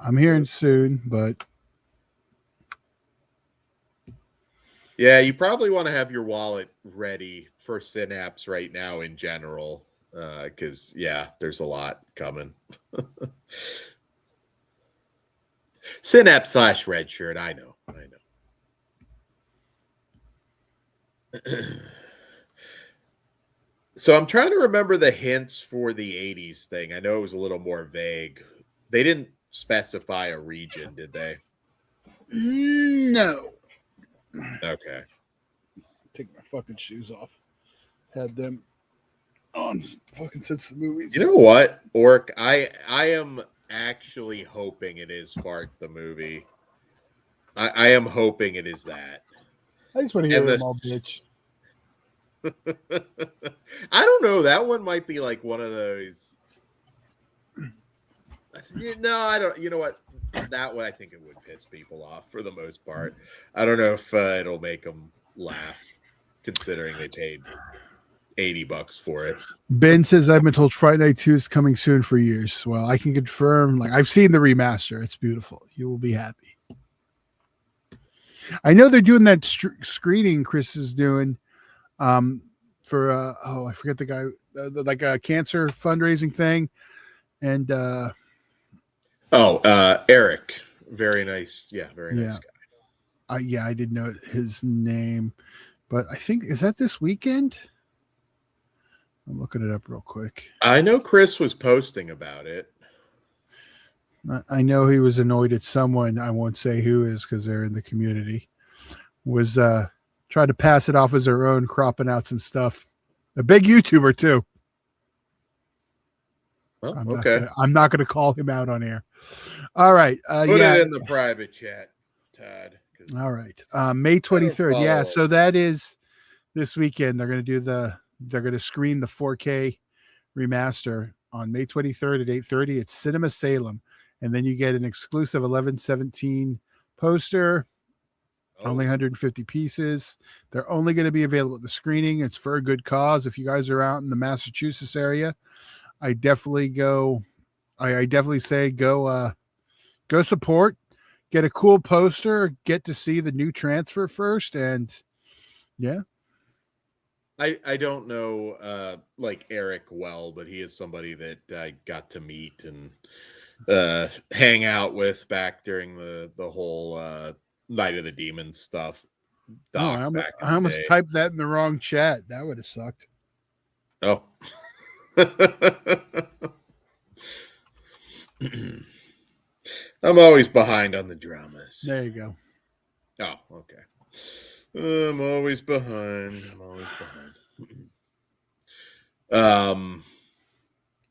I'm hearing soon, but yeah, you probably want to have your wallet ready for Synapse right now in general, because there's a lot coming. Synapse / Red Shirt, I know. So I'm trying to remember the hints for the 80s thing. I know it was a little more vague. They didn't specify a region, did they? No. Okay. Take my fucking shoes off. Had them on fucking since the movies. You know what, Orc? I am actually hoping it is Fart the movie. I am hoping it is that. I just want to hear them all bitch. I don't know. That one might be like one of those. No, I don't. You know what? That one, I think it would piss people off for the most part. I don't know if it'll make them laugh, considering they paid $80 for it. Ben says I've been told Friday Night 2 is coming soon for years. Well, I can confirm. Like I've seen the remaster. It's beautiful. You will be happy. I know they're doing that screening. Chris is doing for I forget the guy like a cancer fundraising thing, and Eric, very nice. Yeah, very nice guy. I didn't know his name, but I think is that this weekend. I'm looking it up real quick. I know Chris was posting about it. I know he was annoyed at someone. I won't say who is because they're in the community. Was tried to pass it off as their own, cropping out some stuff. A big YouTuber too. Well, I'm not going to call him out on air. All right. Put it in the private chat, Todd. All right. May 23rd. Yeah. So that is this weekend. They're going to screen the 4K remaster on May 23rd at 8:30 at Cinema Salem. And then you get an exclusive 11/17 poster, only 150 pieces. They're only going to be available at the screening. It's for a good cause. If you guys are out in the Massachusetts area, I definitely say go support, get a cool poster, get to see the new transfer first. And yeah. I don't know like Eric well, but he is somebody that I got to meet and hang out with back during the whole Night of the Demons stuff. I almost typed that in the wrong chat. That would have sucked. Oh. I'm always behind on the dramas. There you go. Oh, okay. I'm always behind.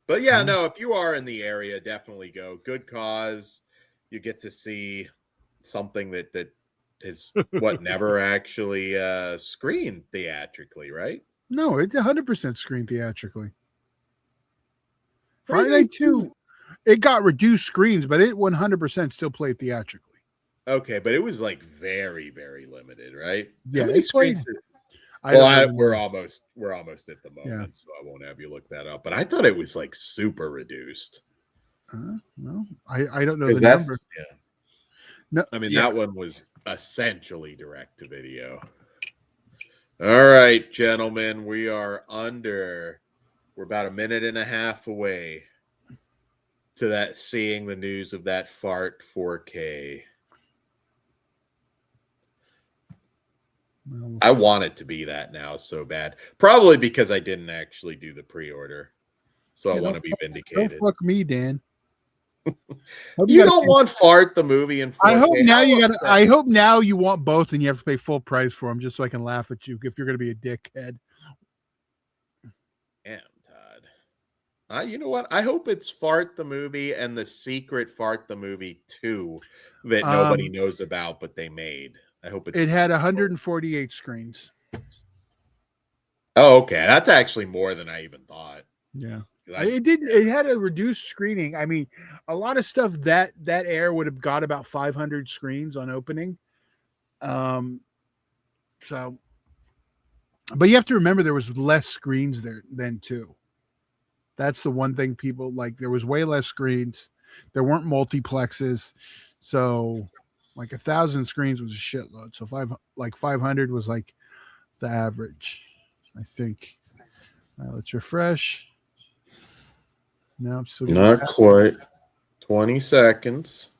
But yeah, no, if you are in the area, definitely go. Good cause. You get to see something that is never actually screened theatrically, right? No, it 100% screened theatrically. Friday Night 2, it got reduced screens, but it 100% still played theatrically. Okay, but it was like very, very limited, right? Yeah, they played. We're almost at the moment, so I won't have you look that up. But I thought it was like super reduced. No, I don't know the number. Yeah. No, I mean that one was essentially direct to video. All right, gentlemen, we're about a minute and a half away to seeing the news of that fart 4K. I want it to be that now so bad. Probably because I didn't actually do the pre-order. So I want to be vindicated. Don't fuck me, Dan. You don't want Fart the movie in 4K. I hope now you want both and you have to pay full price for them just so I can laugh at you if you're going to be a dickhead. Damn, Todd. You know what? I hope it's Fart the movie and the secret Fart the movie 2 that nobody knows about, but they made. I hope it had 148 screens. Oh, okay. That's actually more than I even thought. Yeah. It had a reduced screening. I mean, a lot of stuff that air would have got about 500 screens on opening. But you have to remember there was less screens there then too. That's the one thing people like. There was way less screens. There weren't multiplexes. So like 1,000 screens was a shitload. So 500 was like the average, I think. Let's refresh. No, I'm still not quite. 20 seconds.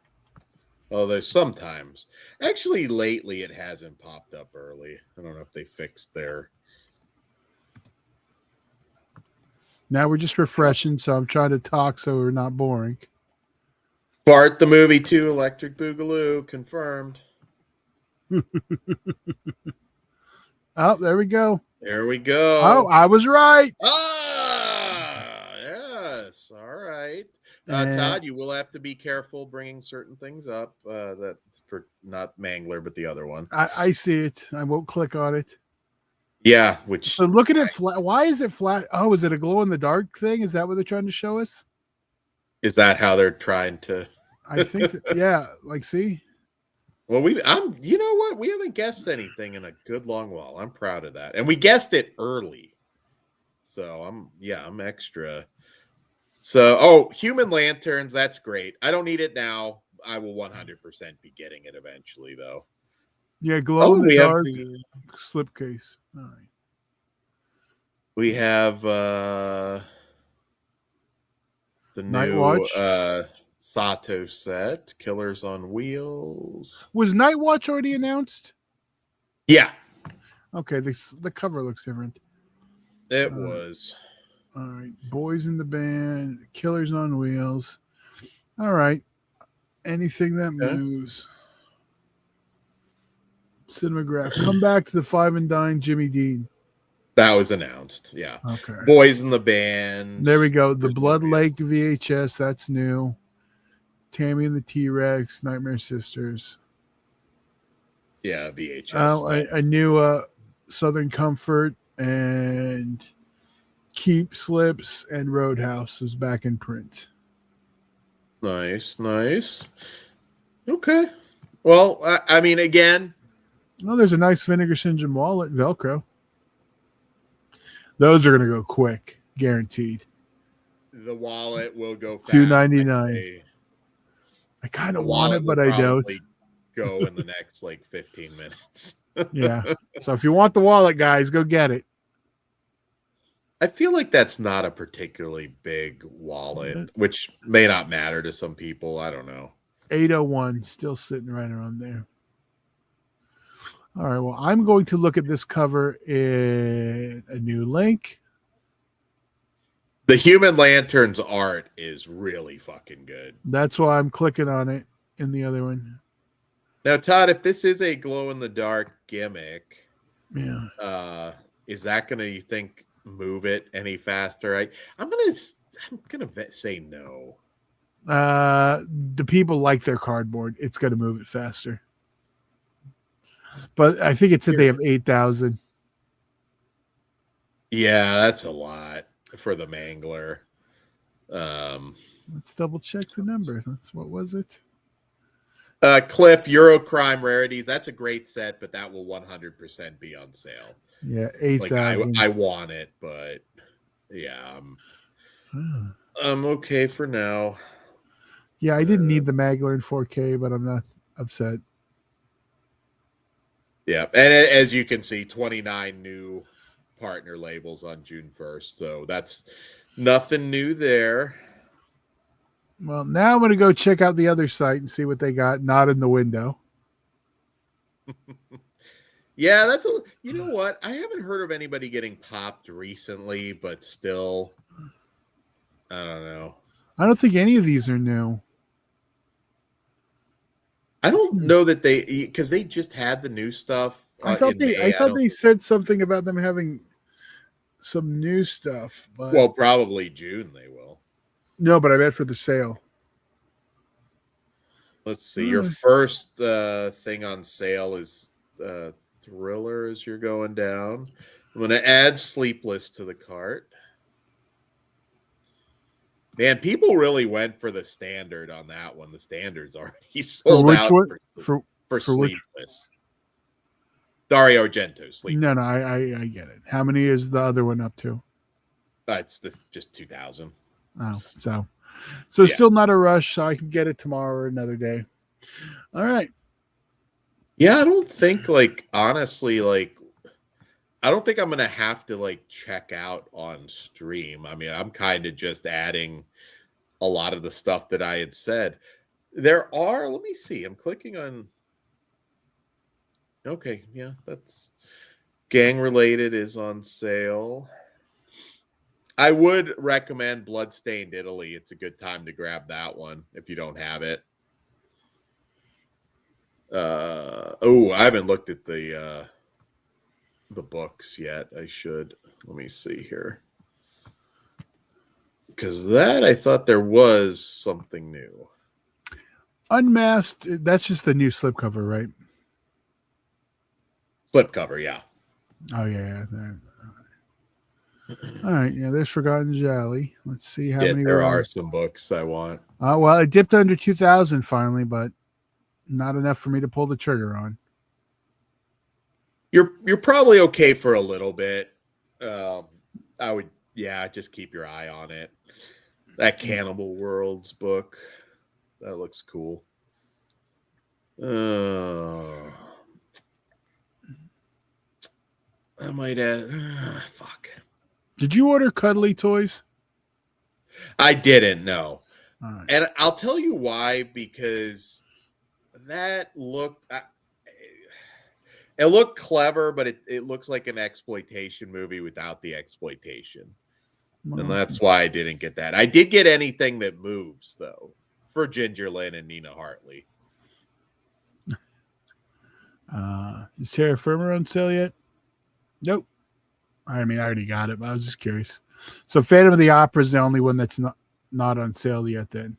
Oh, there's sometimes. Actually, lately it hasn't popped up early. I don't know if they fixed their. Now we're just refreshing, so I'm trying to talk so we're not boring. Bart the movie 2, Electric Boogaloo, confirmed. Oh, there we go. There we go. Oh, I was right. Yes. All right. Todd, you will have to be careful bringing certain things up. That's not Mangler, but the other one. I see it. I won't click on it. Yeah. So look at it flat. Why is it flat? Oh, is it a glow in the dark thing? Is that what they're trying to show us? Is that how they're trying to? I think that, yeah, like see, Well, you know what? We haven't guessed anything in a good long while. I'm proud of that. And we guessed it early. So I'm extra. So, Human Lanterns, that's great. I don't need it now. I will 100% be getting it eventually though. yeah, glow in Oh, the we have dark the slipcase. All right. we have the Night new Watch. Sato set, Killers on Wheels. Was Night Watch already announced? Yeah, Okay, the cover looks different. it was. All right, Boys in the Band, Killers on Wheels. All right, anything that Okay. moves. Cinematograph. Come back to the Five and Dine, Jimmy Dean. That was announced. Yeah. Okay. Boys in the Band. There we go. The There's Blood one Lake VHS. That's new. Tammy and the T Rex, Nightmare Sisters. Yeah, VHS. I knew Southern Comfort and Keep Slips and Roadhouse was back in print. Nice, nice. Okay. Well, I mean, again, Oh, there's a nice Vinegar Syndrome wallet, Velcro. Those are going to go quick, guaranteed. the wallet will go fast. $2.99. I kind of want it, but I don't. Go in the next like 15 minutes. Yeah. So if you want the wallet, guys, go get it. I feel like that's not a particularly big wallet, which may not matter to some people. I don't know. 801, still sitting right around there. All right. Well, I'm going to look at this cover in a new link. The Human Lanterns art is really fucking good. That's why I'm clicking on it in the other one. Now, Todd, if this is a glow in the dark gimmick, yeah, is that going to, you think, move it any faster? I'm gonna say no. The people like their cardboard. It's going to move it faster. But I think it said they have 8,000. Yeah, that's a lot for the Mangler. Let's double check the number. What was it? Cliff, Eurocrime Rarities. That's a great set, but that will 100% be on sale. Yeah, 8,000. Like I want it, but yeah, I'm okay for now. Yeah, I didn't need the Magler in 4K, but I'm not upset. Yeah, and as you can see, 29 new partner labels on June 1st, so that's nothing new there. Well, now I'm going to go check out the other site and see what they got. Not in the window. Yeah, you know what? I haven't heard of anybody getting popped recently, but still, I don't know. I don't think any of these are new. I don't know that because they just had the new stuff. I thought they said something about them having some new stuff. But well, probably June they will. No, but I meant for the sale. Let's see. Your first thing on sale is Thriller as you're going down. I'm going to add Sleepless to the cart. Man, people really went for the standard on that one. The standard's already sold out for Sleepless. Dario Argento, Sleepless. No, I get it. How many is the other one up to? It's just 2,000. Oh, so yeah. Still not a rush. So I can get it tomorrow or another day. All right. Yeah, I don't think honestly, I don't think I'm going to have to check out on stream. I mean, I'm kind of just adding a lot of the stuff that I had said. Let me see. I'm clicking on. Okay. Yeah, that's Gang Related is on sale. I would recommend Bloodstained Italy. It's a good time to grab that one if you don't have it. I haven't looked at the books yet. I should. Let me see here. Because I thought there was something new. Unmasked, that's just the new slipcover, right? Slipcover, yeah. Oh, yeah. All right, yeah, there's Forgotten Jolly. Let's see how Shit, many there we're are on. some books I want. Well, it dipped under 2,000 finally, but not enough for me to pull the trigger on. You're probably okay for a little bit. Um, I would, yeah, just keep your eye on it. That Cannibal Worlds book, that looks cool. I might add. Fuck. Did you order cuddly toys? I didn't know, All right. and I'll tell you why. Because that looked. It looked clever, but it looks like an exploitation movie without the exploitation. And that's why I didn't get that. I did get Anything That Moves, though, for Ginger Lynn and Nina Hartley. Is Terra Firma on sale yet? Nope. I mean, I already got it, but I was just curious. So Phantom of the Opera is the only one that's not on sale yet then.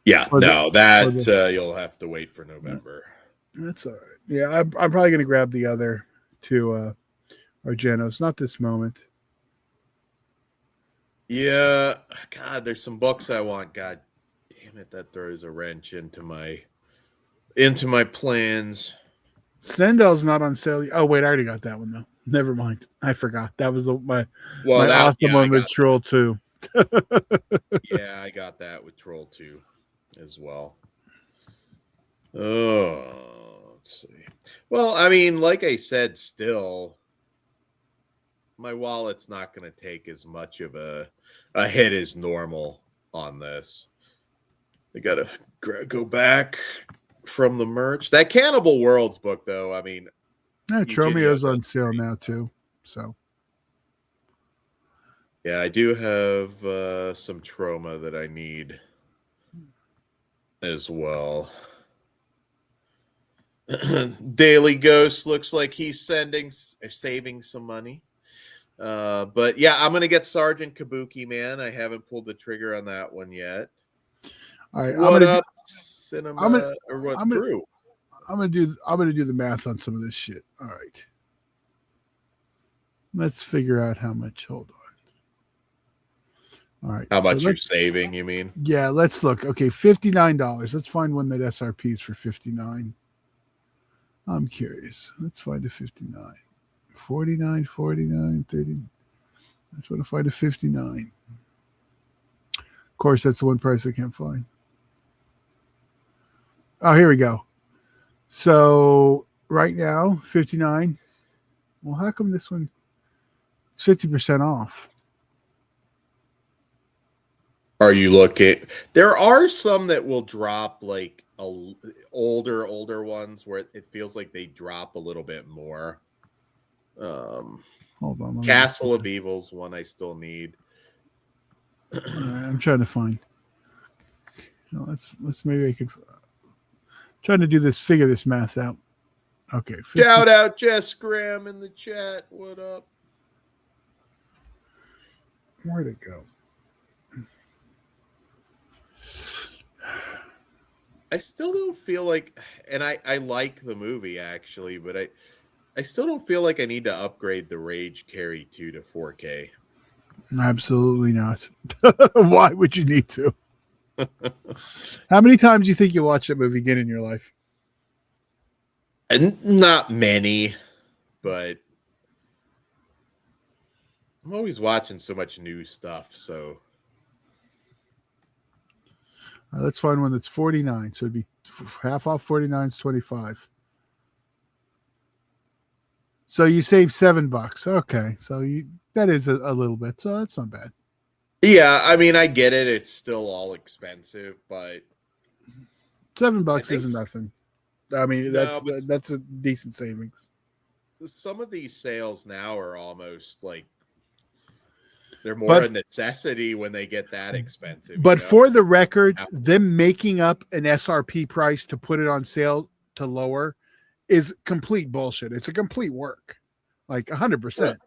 Yeah, that you'll have to wait for November. That's all right. Yeah, I'm probably going to grab the other two Argenos. Not this moment. Yeah, God, there's some books I want. God damn it, that throws a wrench into my plans. Sendel's not on sale. Oh wait, I already got that one though. Never mind. I forgot. That was my awesome one with Troll 2. Yeah, I got that with Troll 2 as well. Oh, let's see. Well, I mean, like I said, still, my wallet's not going to take as much of a hit as normal on this. I got to go back from the merch. That Cannibal Worlds book, though, I mean, Tromeo's on sale now too. So, yeah, I do have some Troma that I need as well. Daily Ghost looks like he's saving some money. But yeah, I'm gonna get Sergeant Kabuki, man. I haven't pulled the trigger on that one yet. All right, what up, Cinema? Drew? I'm gonna do the math on some of this shit. All right, let's figure out how much. Hold on. All right, how much you're saving? You mean? Yeah, let's look. Okay, $59. Let's find one that SRPs for 59. I'm curious. Let's find a 59. 49, 49, 30. Let's want to find a 59. Of course, that's the one price I can't find. Oh, here we go. So right now, 59. Well, how come this one is 50% off? Are you looking? There are some that will drop like older ones where it feels like they drop a little bit more. Hold on. Castle of Evil's one I still need. I'm trying to find. Let's maybe I could trying to figure this math out. Okay. 50. Shout out Jess Graham in the chat. What up? Where'd it go? I still don't feel like, and I like the movie actually, but I still don't feel like I need to upgrade the Rage Carry 2 to 4K. Absolutely not. Why would you need to? How many times do you think you watch that movie again in your life? And not many, but I'm always watching so much new stuff, so. Let's find one that's 49. So it'd be half off 49 is 25. So you save $7. Okay. So that is a little bit. So that's not bad. Yeah, I mean, I get it. It's still all expensive, but $7 isn't nothing. I mean, that's a decent savings. Some of these sales now are almost like they're more a necessity when they get that expensive. But for the record, them making up an SRP price to put it on sale to lower is complete bullshit. It's a complete work, like 100%.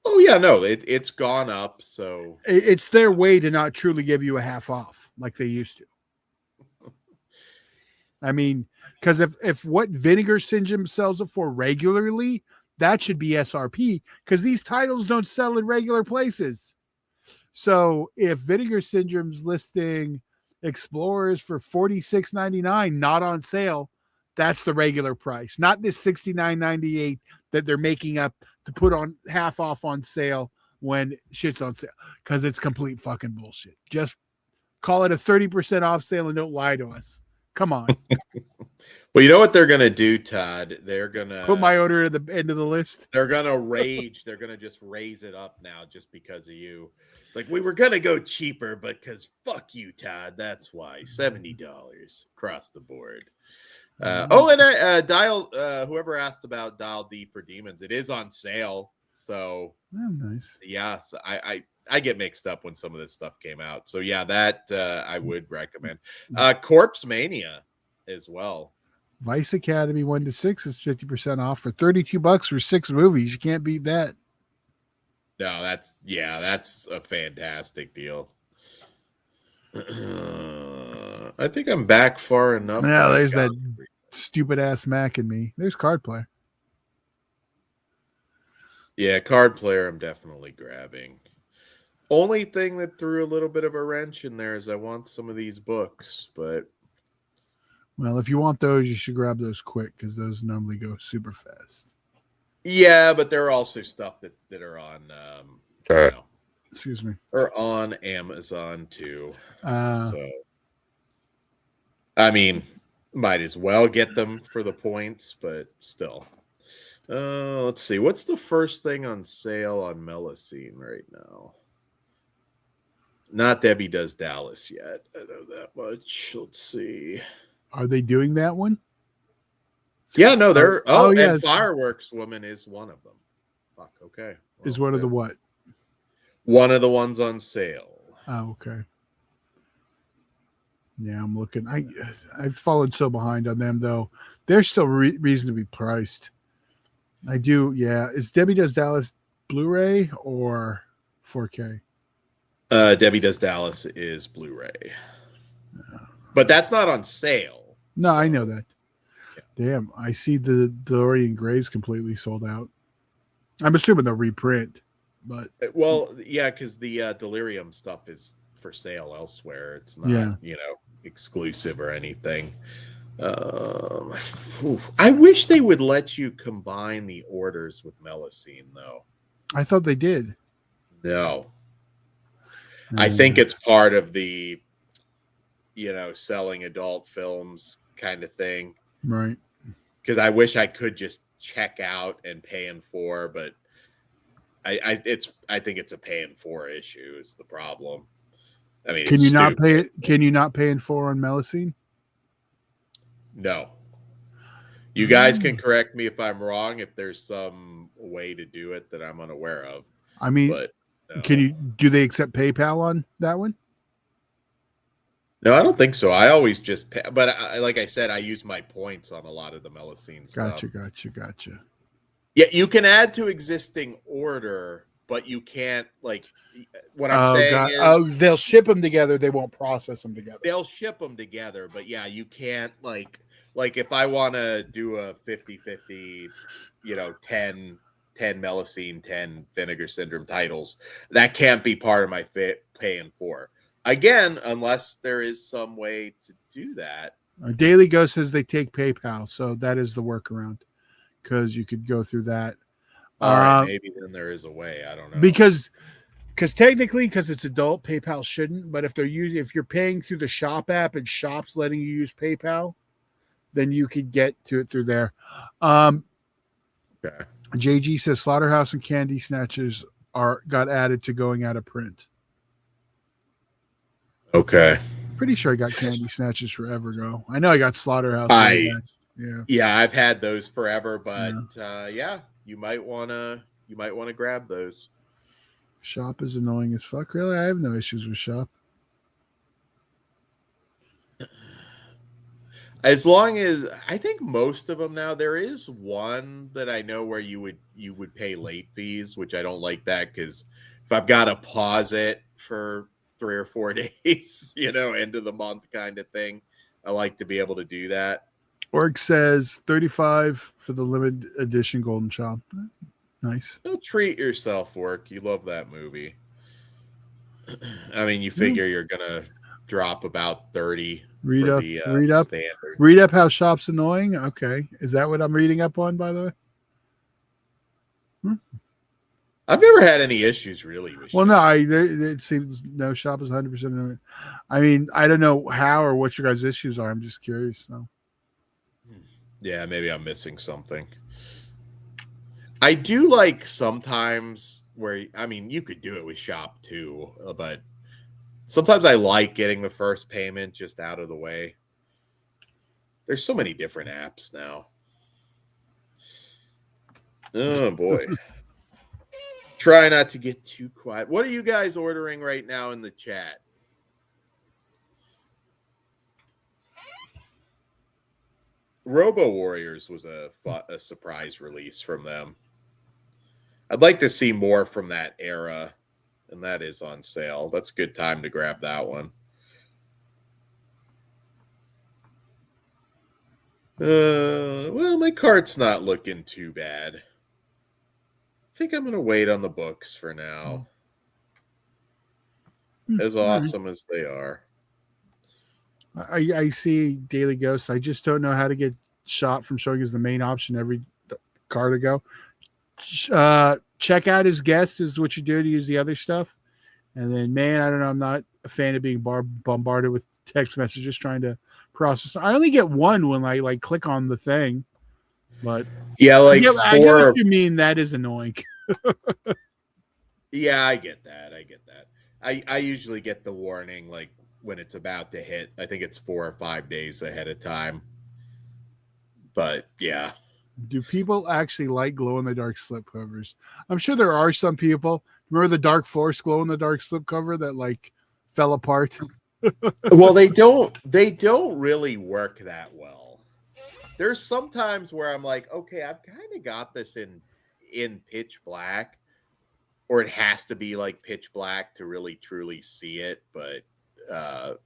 Oh yeah, no, it's gone up. So it's their way to not truly give you a half off like they used to. I mean, because if what Vinegar Syndrome sells it for regularly, that should be SRP because these titles don't sell in regular places. So if Vinegar Syndrome's listing Explorers for $46.99, not on sale, that's the regular price, not this $69.98 that they're making up to put on half off on sale when shit's on sale, because it's complete fucking bullshit. Just call it a 30% off sale and don't lie to us. Come on. Well, you know what they're gonna do, Todd? They're gonna put my order at the end of the list. They're gonna rage. They're gonna just raise it up now just because of you. It's like we were gonna go cheaper, but because fuck you, Todd. That's why $70 across the board. Dial. Whoever asked about Dial D for Demons, it is on sale. So nice. Yeah, so I get mixed up when some of this stuff came out. So yeah, that I would recommend. Corpse Mania as well. Vice Academy 1 to 6 is 50% off for $32 for 6 movies. You can't beat that. No, that's a fantastic deal. I think I'm back far enough. Yeah, there's that stupid ass Mac in me. There's Card Player. Yeah, Card Player I'm definitely grabbing. Only thing that threw a little bit of a wrench in there is I want some of these books, but well, if you want those, you should grab those quick because those normally go super fast. Yeah, but there are also stuff that are on excuse me. Or on Amazon too. So I mean, might as well get them for the points, but still. Let's see. What's the first thing on sale on Melusine right now? Not Debbie Does Dallas yet. I know that much. Let's see. Are they doing that one? Yeah, no, they're yeah. And Fireworks Woman is one of them. Fuck, okay. Well, is one of the what? One of the ones on sale. Oh, okay. Yeah, I'm looking. I've fallen so behind on them though. They're still reasonably priced. I do, yeah. Is Debbie Does Dallas Blu-ray or 4K? Debbie Does Dallas is Blu-ray. But that's not on sale. No, so. I know that. Yeah. Damn, I see the Dorian Gray's completely sold out. I'm assuming they'll reprint, but well, yeah, because the Delirium stuff is for sale elsewhere. It's not, exclusive or anything. I wish they would let you combine the orders with Melusine, though. I thought they did. No. I think it's part of the, selling adult films kind of thing. Right. Because I wish I could just check out and pay in for, but I think it's a pay in for issue is the problem. I mean, can you not pay in for on Melusine? No. You guys can correct me if I'm wrong, if there's some way to do it that I'm unaware of. I mean, but, do they accept PayPal on that one? No, I don't think so. I always just pay, but like I said, I use my points on a lot of the Melusine stuff. Gotcha. Yeah, you can add to existing order, but you can't, like, what I'm saying is... they'll ship them together. They won't process them together. They'll ship them together, but yeah, you can't, like if I want to do a 50-50, 10 Melusine, 10 Vinegar Syndrome titles, that can't be part of my paying for. Again, unless there is some way to do that. Daily Go says they take PayPal, so that is the workaround, because you could go through that. All right, maybe then there is a way. I don't know. Because technically, because it's adult, PayPal shouldn't. But if you're paying through the Shop app and Shop's letting you use PayPal, then you could get to it through there. Okay. JG says Slaughterhouse and Candy Snatchers got added to going out of print. Okay. Pretty sure I got Candy Snatchers forever ago. I know I got Slaughterhouse. Yeah, I've had those forever, but you might wanna grab those. Shop is annoying as fuck. Really, I have no issues with Shop. As long as I think most of them now, there is one that I know where you would pay late fees, which I don't like that, because if I've got to pause it for 3 or 4 days, end of the month kind of thing, I like to be able to do that. Orc says 35 for the limited edition Golden Child. Nice. Don't treat yourself, Work. You love that movie. I mean, you figure you're gonna drop about 30 Read for up, the read up, standard. read up how shop's annoying. Okay, is that what I'm reading up on? By the way, I've never had any issues really with well, shop. no, it seems no shop is 100%. Annoying. I mean, I don't know how or what your guys' issues are. I'm just curious. So. Yeah, maybe I'm missing something. I do like sometimes where, I mean, you could do it with shop too, but sometimes I like getting the first payment just out of the way. There's so many different apps now. Oh boy. Try not to get too quiet. What are you guys ordering right now in the chat? Robo Warriors was a surprise release from them. I'd like to see more from that era, and that is on sale. That's a good time to grab that one. Well, my cart's not looking too bad. I think I'm going to wait on the books for now. As awesome as they are. I see Daily Ghosts. I just don't know how to get shop from showing as the main option every car to go. Check out his guest is what you do to use the other stuff. And then, man, I don't know. I'm not a fan of being bombarded with text messages trying to process. I only get one when I like click on the thing. But yeah, like I get what you mean. That is annoying. Yeah, I get that. I usually get the warning like when it's about to hit. I think it's 4 or 5 days ahead of time. But yeah. Do people actually like glow in the dark slip covers? I'm sure there are some people. Remember the Dark Force glow in the dark slip cover that like fell apart? Well, they don't really work that well. There's sometimes where I'm like, okay, I've kind of got this in pitch black, or it has to be like pitch black to really truly see it. But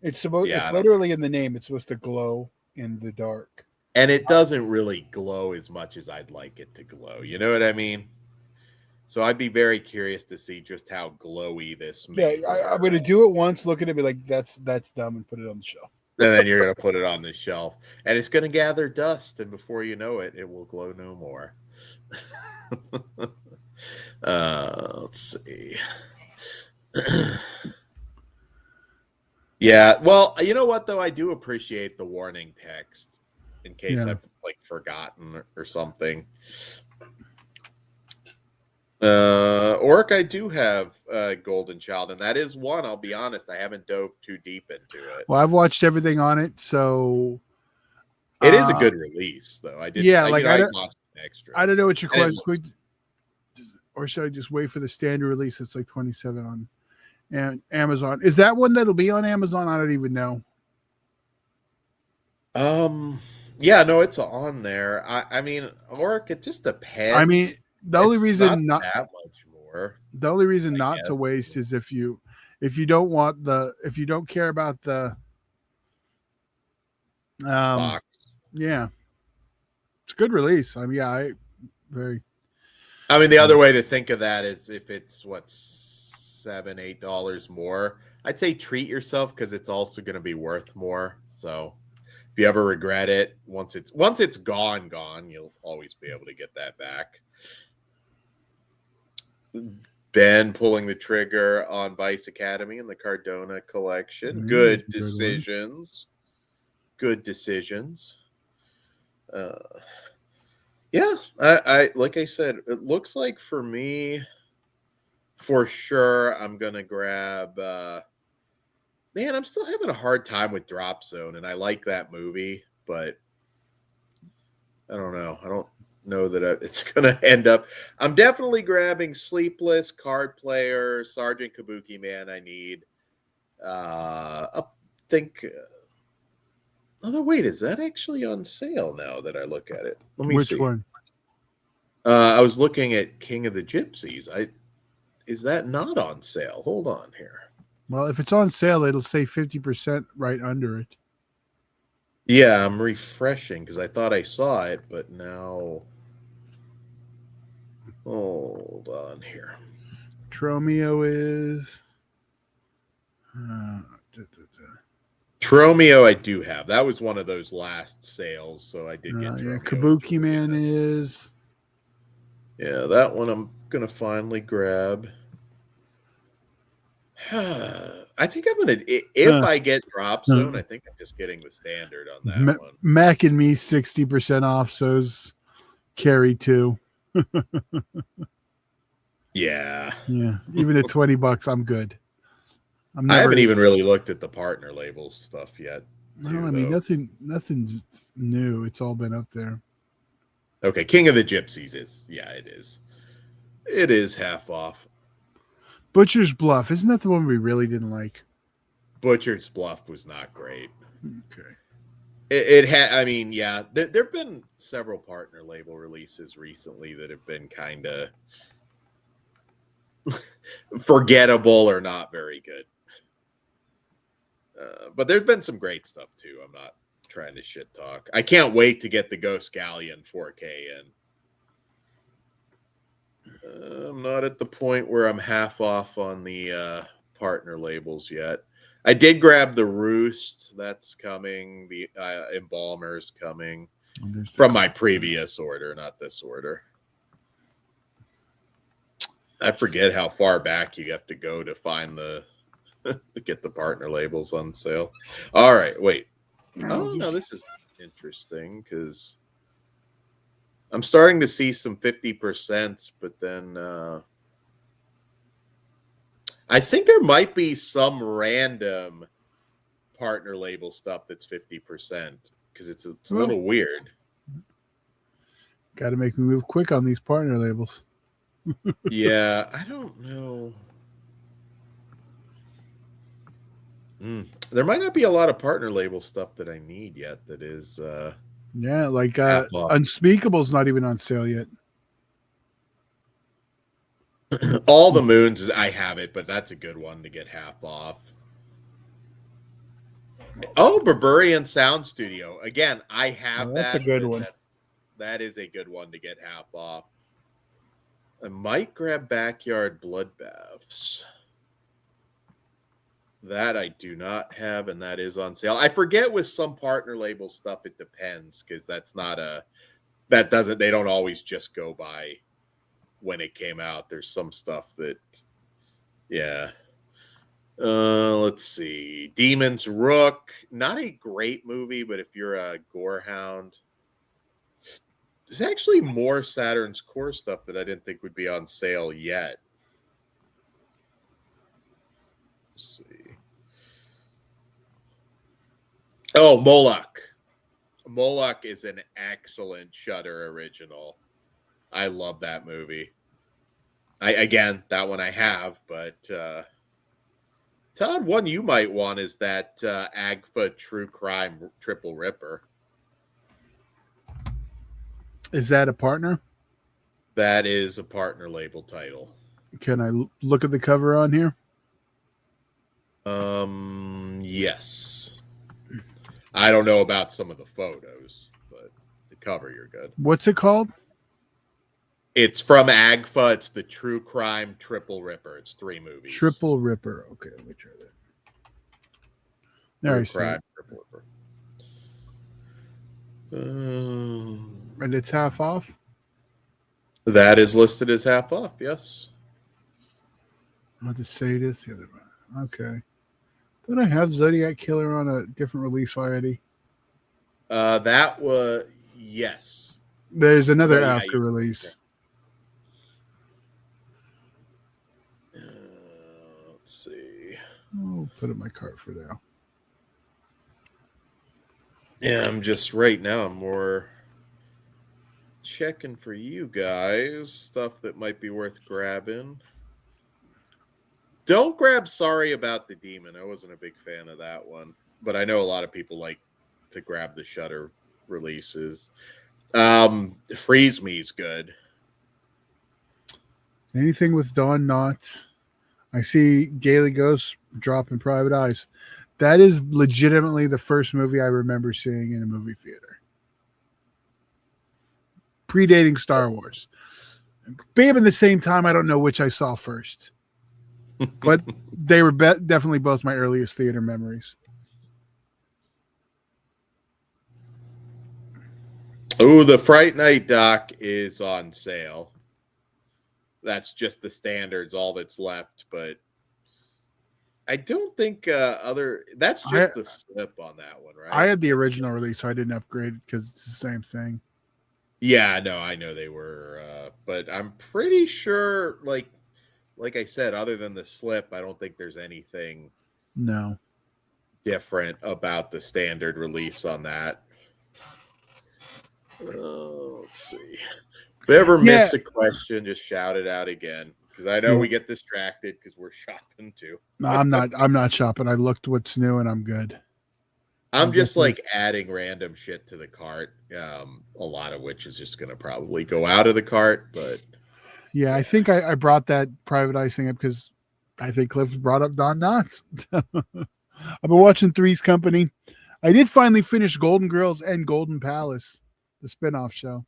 it's literally in the name. It's supposed to glow in the dark, and it doesn't really glow as much as I'd like it to glow. You know what I mean? So I'd be very curious to see just how glowy this. I'm going to do it once, look at it, be like, that's dumb, and put it on the shelf. And then you're going to put it on the shelf, and it's going to gather dust, and before you know it, it will glow no more. Let's see. Yeah, well, you know what though? I do appreciate the warning text in case I've like forgotten or something. Orc, I do have Golden Child, and that is one. I'll be honest, I haven't dove too deep into it. Well, I've watched everything on it, so it is a good release, though. I did. Yeah, I watched extras. I don't know what your question. Or should I just wait for the standard release? It's like 27 on Amazon. Is that one that'll be on Amazon? I don't even know. Yeah, no, it's on there. I mean, Orc, it just depends. I mean, the only reason not that much more. The only reason not to waste is if you don't care about the box. Yeah, it's a good release. I mean, I mean, the other way to think of that is if it's $7-8 more, I'd say treat yourself because it's also going to be worth more. So if you ever regret it, once it's gone, you'll always be able to get that back. Ben pulling the trigger on Vice Academy and the Cardona collection. Good decisions. Good decisions. Yeah, I like I said, it looks like for me, for sure, I'm gonna grab. Man, I'm still having a hard time with Drop Zone, and I like that movie, but I don't know. I don't know that it's gonna end up. I'm definitely grabbing Sleepless, Card Player, Sergeant Kabuki Man. I need. I think. Oh, wait, is that actually on sale now that I look at it? Let me see. Which one? I was looking at King of the Gypsies. Is that not on sale? Hold on here. Well, if it's on sale, it'll say 50% right under it. Yeah, I'm refreshing because I thought I saw it, but now hold on here. Tromeo is. Uh, da, da, Tromeo, I do have. That was one of those last sales, so I did get yeah, Tromeo at Kabuki Julian. Man is. Yeah, that one I'm gonna finally grab. I think I'm gonna if Uh, I get drop uh, zone, I think I'm just getting the standard on that one. Mac and Me 60% off. So's Carry too. Yeah. Yeah, even at $20, I'm good. I'm I never. haven't even really looked at the partner label stuff yet, No, too, I mean though. nothing's new. It's all been up there. Okay, King of the Gypsies is it is. It is half off. Butcher's Bluff, isn't that the one we really didn't like? Butcher's Bluff was not great. Okay. It had, I mean, yeah, there have been several partner label releases recently that have been kind of forgettable or not very good. But there's been some great stuff too. I'm not trying to shit talk. I can't wait to get the Ghost Galleon 4K in. I'm not at the point where I'm half off on the partner labels yet. I did grab the Roost. That's coming. The Embalmer's coming from my previous order, not this order. I forget how far back you have to go to find the to get the partner labels on sale. All right, wait. Oh no, this is interesting because I'm starting to see some 50%, but then I think there might be some random partner label stuff that's 50% because it's a little weird. Got to make me move quick on these partner labels. Yeah, I don't know. There might not be a lot of partner label stuff that I need yet that is yeah, like off. Unspeakable's not even on sale yet. All the Moons, I have it, but that's a good one to get half off. Oh, Berberian Sound Studio. Again, I have that's that. A good one. That is a good one to get half off. I might grab Backyard Bloodbaths. That I do not have, and that is on sale. I forget with some partner label stuff, it depends because they don't always just go by when it came out. There's some stuff that, yeah. Let's see. Demon's Rook. Not a great movie, but if you're a gore hound, there's actually more Saturn's Core stuff that I didn't think would be on sale yet. Let's see. Oh, Moloch. Moloch is an excellent Shudder original. I love that movie. That one I have, but Todd, one you might want is that Agfa True Crime Triple Ripper. Is that a partner? That is a partner label title. Can I look at the cover on here? Yes. I don't know about some of the photos, but the cover, you're good. What's it called? It's from Agfa. It's the True Crime Triple Ripper. It's 3 movies. Triple Ripper. Okay, let me try that. There, True Crime Triple Ripper. And it's half off? That is listed as half off, yes. I'll just say this the other one. Okay. Don't I have Zodiac Killer on a different release already? That was, yes. There's another after release. Let's see. I'll put it in my cart for now. Yeah, I'm more checking for you guys stuff that might be worth grabbing. Don't grab Sorry About the Demon. I wasn't a big fan of that one, but I know a lot of people like to grab the Shudder releases. Freeze Me's good. Anything with Dawn Knotts. I see Gaily Ghost dropping Private Eyes. That is legitimately the first movie I remember seeing in a movie theater, predating Star Wars. Bam, at the same time, I don't know which I saw first, but they were definitely both my earliest theater memories. Oh, the Fright Night doc is on sale. That's just the standards, all that's left. But I don't think that's just the slip on that one, right? I had the original release, so I didn't upgrade it because it's the same thing. Yeah, no, I know they were, but I'm pretty sure, like I said, other than the slip, I don't think there's anything different about the standard release on that. Let's see. If you ever miss a question, just shout it out again, because I know we get distracted because we're shopping too. No, I'm not shopping. I looked what's new and I'm good. I'm just like adding random shit to the cart, a lot of which is just going to probably go out of the cart. But yeah, I think I brought that private icing up because I think Cliff brought up Don Knotts. I've been watching Three's Company. I did finally finish Golden Girls and Golden Palace, the spinoff show.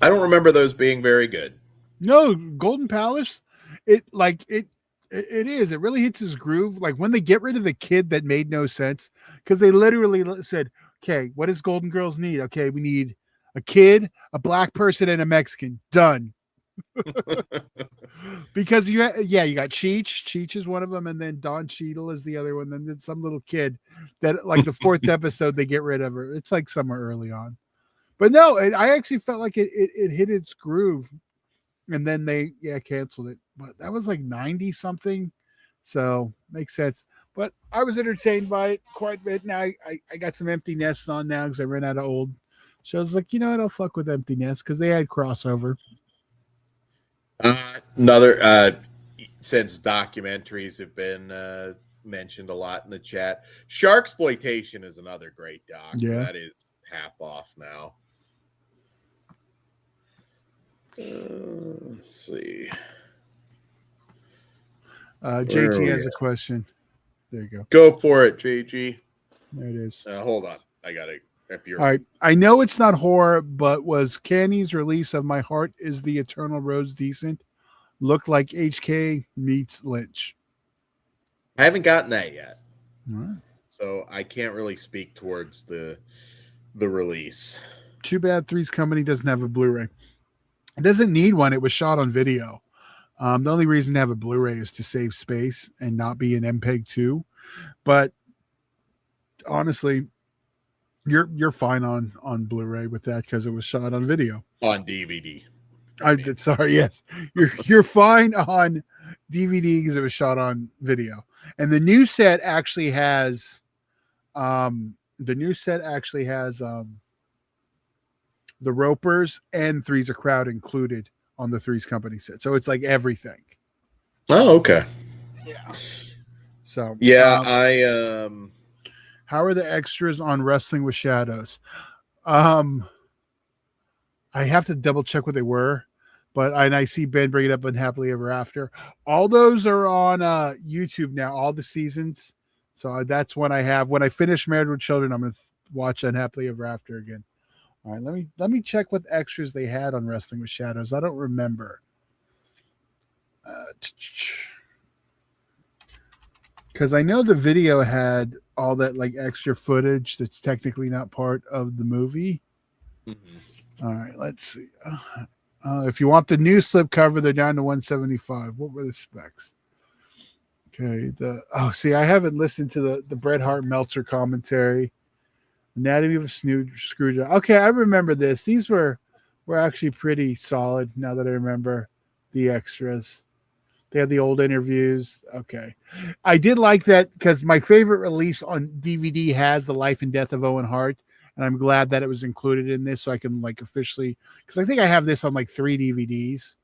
I don't remember those being very good. No, Golden Palace, it is. It really hits his groove. Like when they get rid of the kid that made no sense, because they literally said, okay, what does Golden Girls need? Okay, we need a kid, a black person, and a Mexican. Done. Because you got Cheech. Cheech is one of them, and then Don Cheadle is the other one. Then there's some little kid that, like the fourth episode, they get rid of her. It's like somewhere early on. But no, I actually felt like it hit its groove. And then they canceled it, but that was like 90 something, so makes sense. But I was entertained by it quite a bit. Now I got some Empty Nests on now because I ran out of old shows. Like, you know what, I'll fuck with Empty Nests because they had crossover. Another since documentaries have been mentioned a lot in the chat, Sharksploitation is another great doc. Yeah, that is half off now. Let's see. JG has a question. There you go. Go for it, JG. There it is. Hold on. I got it. All right. I know it's not horror, but was Canny's release of My Heart is the Eternal Rose decent? Looked like HK meets Lynch. I haven't gotten that yet. All right. So I can't really speak towards the release. Too bad Three's Company doesn't have a Blu-ray. It doesn't need one. It was shot on video. The only reason to have a Blu-ray is to save space and not be an MPEG 2. But honestly, you're fine on Blu-ray with that because it was shot on video. On DVD. Sorry, yes. You're fine on DVD because it was shot on video. And the new set actually has the Ropers and Three's a Crowd included on the Three's Company set. So it's like everything. Oh, okay. Yeah. So yeah, how are the extras on Wrestling with Shadows? I have to double check what they were, but I see Ben bring it up on Happily Ever After. All those are on YouTube now, all the seasons. So that's when I have. When I finish Married with Children, I'm going to watch Happily Ever After again. All right, let me check what extras they had on Wrestling with Shadows. I don't remember. Because I know the video had all that like extra footage that's technically not part of the movie. Mm-hmm. All right, let's see. If you want the new slipcover, they're down to 175. What were the specs? Okay, see, I haven't listened to the Bret Hart Meltzer commentary. Anatomy of a Screwdriver. Okay, I remember this. These were actually pretty solid now that I remember the extras. They had the old interviews. Okay. I did like that because my favorite release on DVD has the life and death of Owen Hart, and I'm glad that it was included in this so I can like officially, because I think I have this on like 3 DVDs.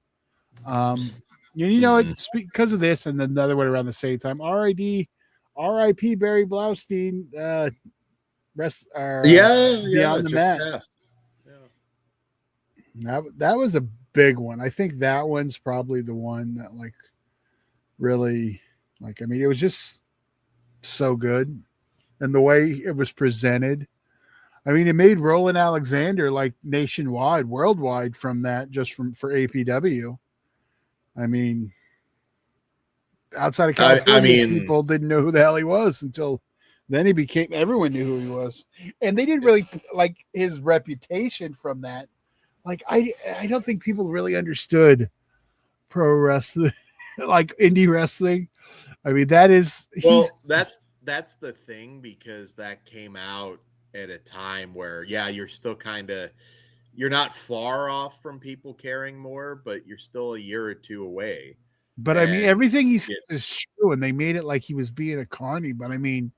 You know, because of this and another one around the same time. R.I.P. Barry Blaustein. Beyond the Mat. Yeah. That was a big one. I think that one's probably the one that like really Like, I mean, it was just so good, and the way it was presented. I mean, it made Roland Alexander like nationwide, worldwide from that, just from for APW. I mean, outside of I California, mean, people didn't know who the hell he was until then he became, everyone knew who he was. And they didn't really like his reputation from that. Like, I don't think people really understood pro wrestling, like indie wrestling. I mean, that is, well, he's, that's the thing, because that came out at a time where, yeah, you're still kind of, you're not far off from people caring more, but you're still a year or two away. but I mean, And everything he said yeah, is true. And they made it like he was being a carny. But I mean,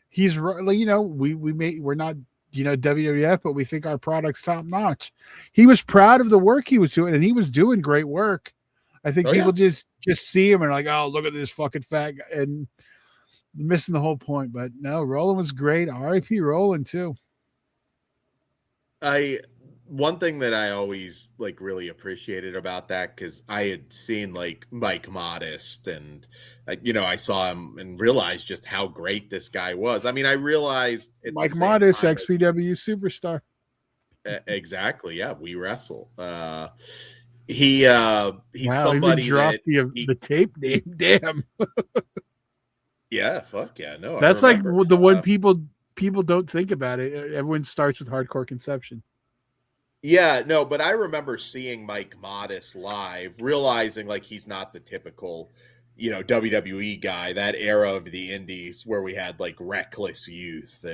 he's, you know, we're not, you know, WWF, but we think our product's top notch. He was proud of the work he was doing, and he was doing great work. I think oh yeah, people just see him and are like, oh, look at this fucking fat guy, and missing the whole point. But no, Roland was great. R.I.P. Roland too. I one thing that I always like really appreciated about that, because I had seen like Mike Modest, and you know, I saw him and realized just how great this guy was. I mean, I realized at the Mike same Modest, time, XPW superstar. exactly, yeah, we wrestle. He's Wow, even somebody that dropped the tape name. Damn, yeah, fuck yeah, no, I that's like remember. the one people don't think about it. Everyone starts with Hardcore Conception. Yeah, no, but I remember seeing Mike Modest live, realizing like he's not the typical, you know, WWE guy. That era of the Indies where we had like Reckless Youth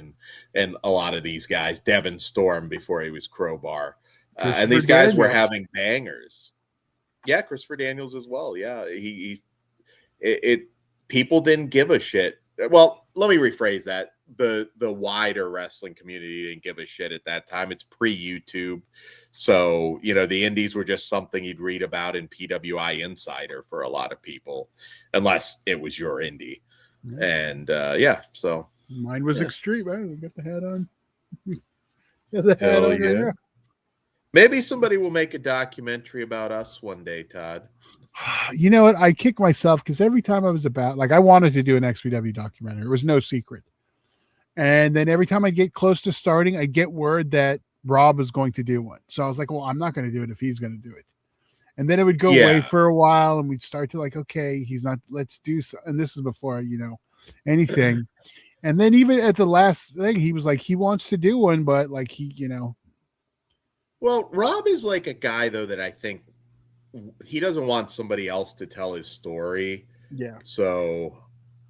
and a lot of these guys, Devon Storm before he was Crowbar, and Christopher these guys were Daniels. having bangers. Yeah, Christopher Daniels as well. Yeah, it people didn't give a shit. Well, let me rephrase that. The wider wrestling community didn't give a shit at that time. It's pre-YouTube. So, you know, the indies were just something you'd read about in PWI Insider for a lot of people, unless it was your indie. Yeah. And yeah, so Mine was yeah. extreme. I got the hat on. Got the hat Hell on right yeah. now. Maybe somebody will make a documentary about us one day, Todd. You know what? I kick myself because every time I was about, like, I wanted to do an XPW documentary. It was no secret. And then every time I get close to starting, I get word that Rob is going to do one. So I was like, well, I'm not going to do it if he's going to do it. And then it would go away Yeah. for a while, and we'd start to like, okay, he's not, let's do so. And this is before, you know, anything. And then even at the last thing, he was like, he wants to do one, but like he, you know. Well, Rob is like a guy, though, that I think he doesn't want somebody else to tell his story. Yeah. So,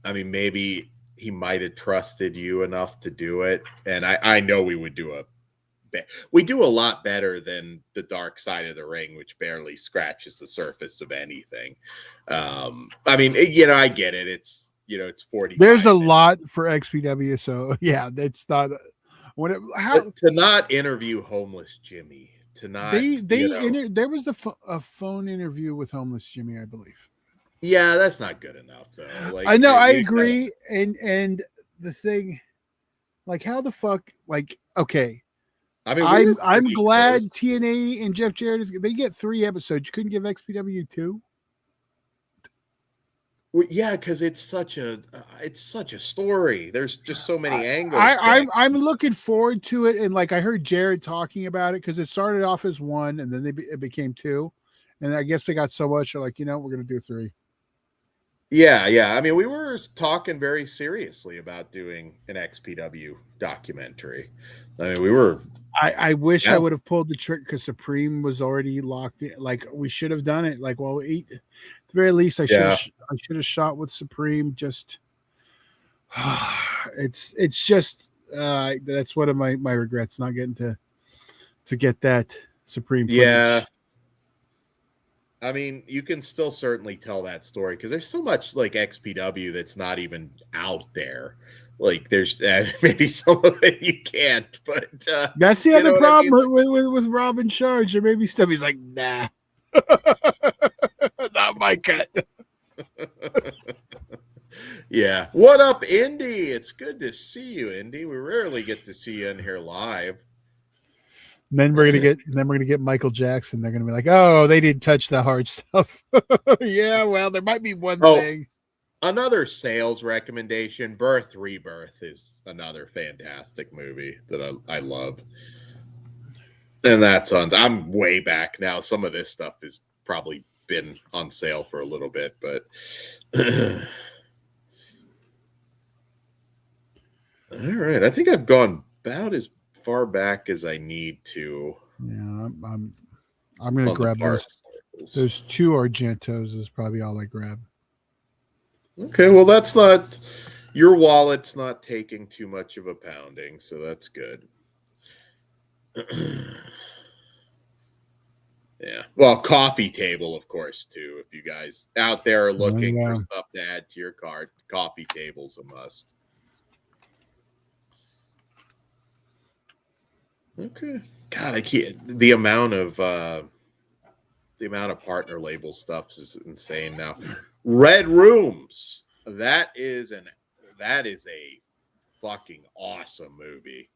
I mean, maybe he might have trusted you enough to do it. And I know we would do we do a lot better than the Dark Side of the Ring, which barely scratches the surface of anything. I mean, you know, I get it. It's, you know, it's 40. There's a lot for XPW. So yeah, that's not to not interview homeless Jimmy, to not, there was a phone interview with homeless Jimmy, I believe. Yeah, that's not good enough though. Like, I know, I agree. And the thing, like, how the fuck, like, okay. I mean, I'm glad close. TNA and Jeff Jarrett they get 3 episodes. You couldn't give XPW 2? Well, yeah, because it's such a story. There's just so many angles. I'm looking forward to it, and like I heard Jared talking about it because it started off as 1, and then it became 2, and I guess they got so much. They're like, you know, we're gonna do 3. Yeah. I mean, we were talking very seriously about doing an XPW documentary. I mean, we were. I wish I would have pulled the trick because Supreme was already locked in. Like, we should have done it. Like, well, at the very least, I should have shot with Supreme. Just, it's just that's one of my regrets, not getting to get that Supreme footage. Yeah. I mean, you can still certainly tell that story because there's so much like XPW that's not even out there. Like, there's maybe some of it you can't, but that's the other problem with Rob in charge. Or maybe stuff he's like, nah, not my cut. Yeah. What up, Indy? It's good to see you, Indy. We rarely get to see you in here live. And then we're gonna get Michael Jackson. They're gonna be like, oh, they didn't touch the hard stuff. Yeah, well, there might be one thing. another sales recommendation, Birth Rebirth is another fantastic movie that I love. And that's on. I'm way back now. Some of this stuff has probably been on sale for a little bit, but all right. I think I've gone about as far back as I need to. Yeah, I'm gonna grab those 2 Argentos is probably all I grab. Okay, well that's not your wallet's not taking too much of a pounding, so that's good. Yeah. Well, coffee table, of course, too. If you guys out there are looking for stuff to add to your cart, coffee table's a must. Okay. God, I can't. The amount of partner label stuff is insane now. Red Rooms. That is a fucking awesome movie.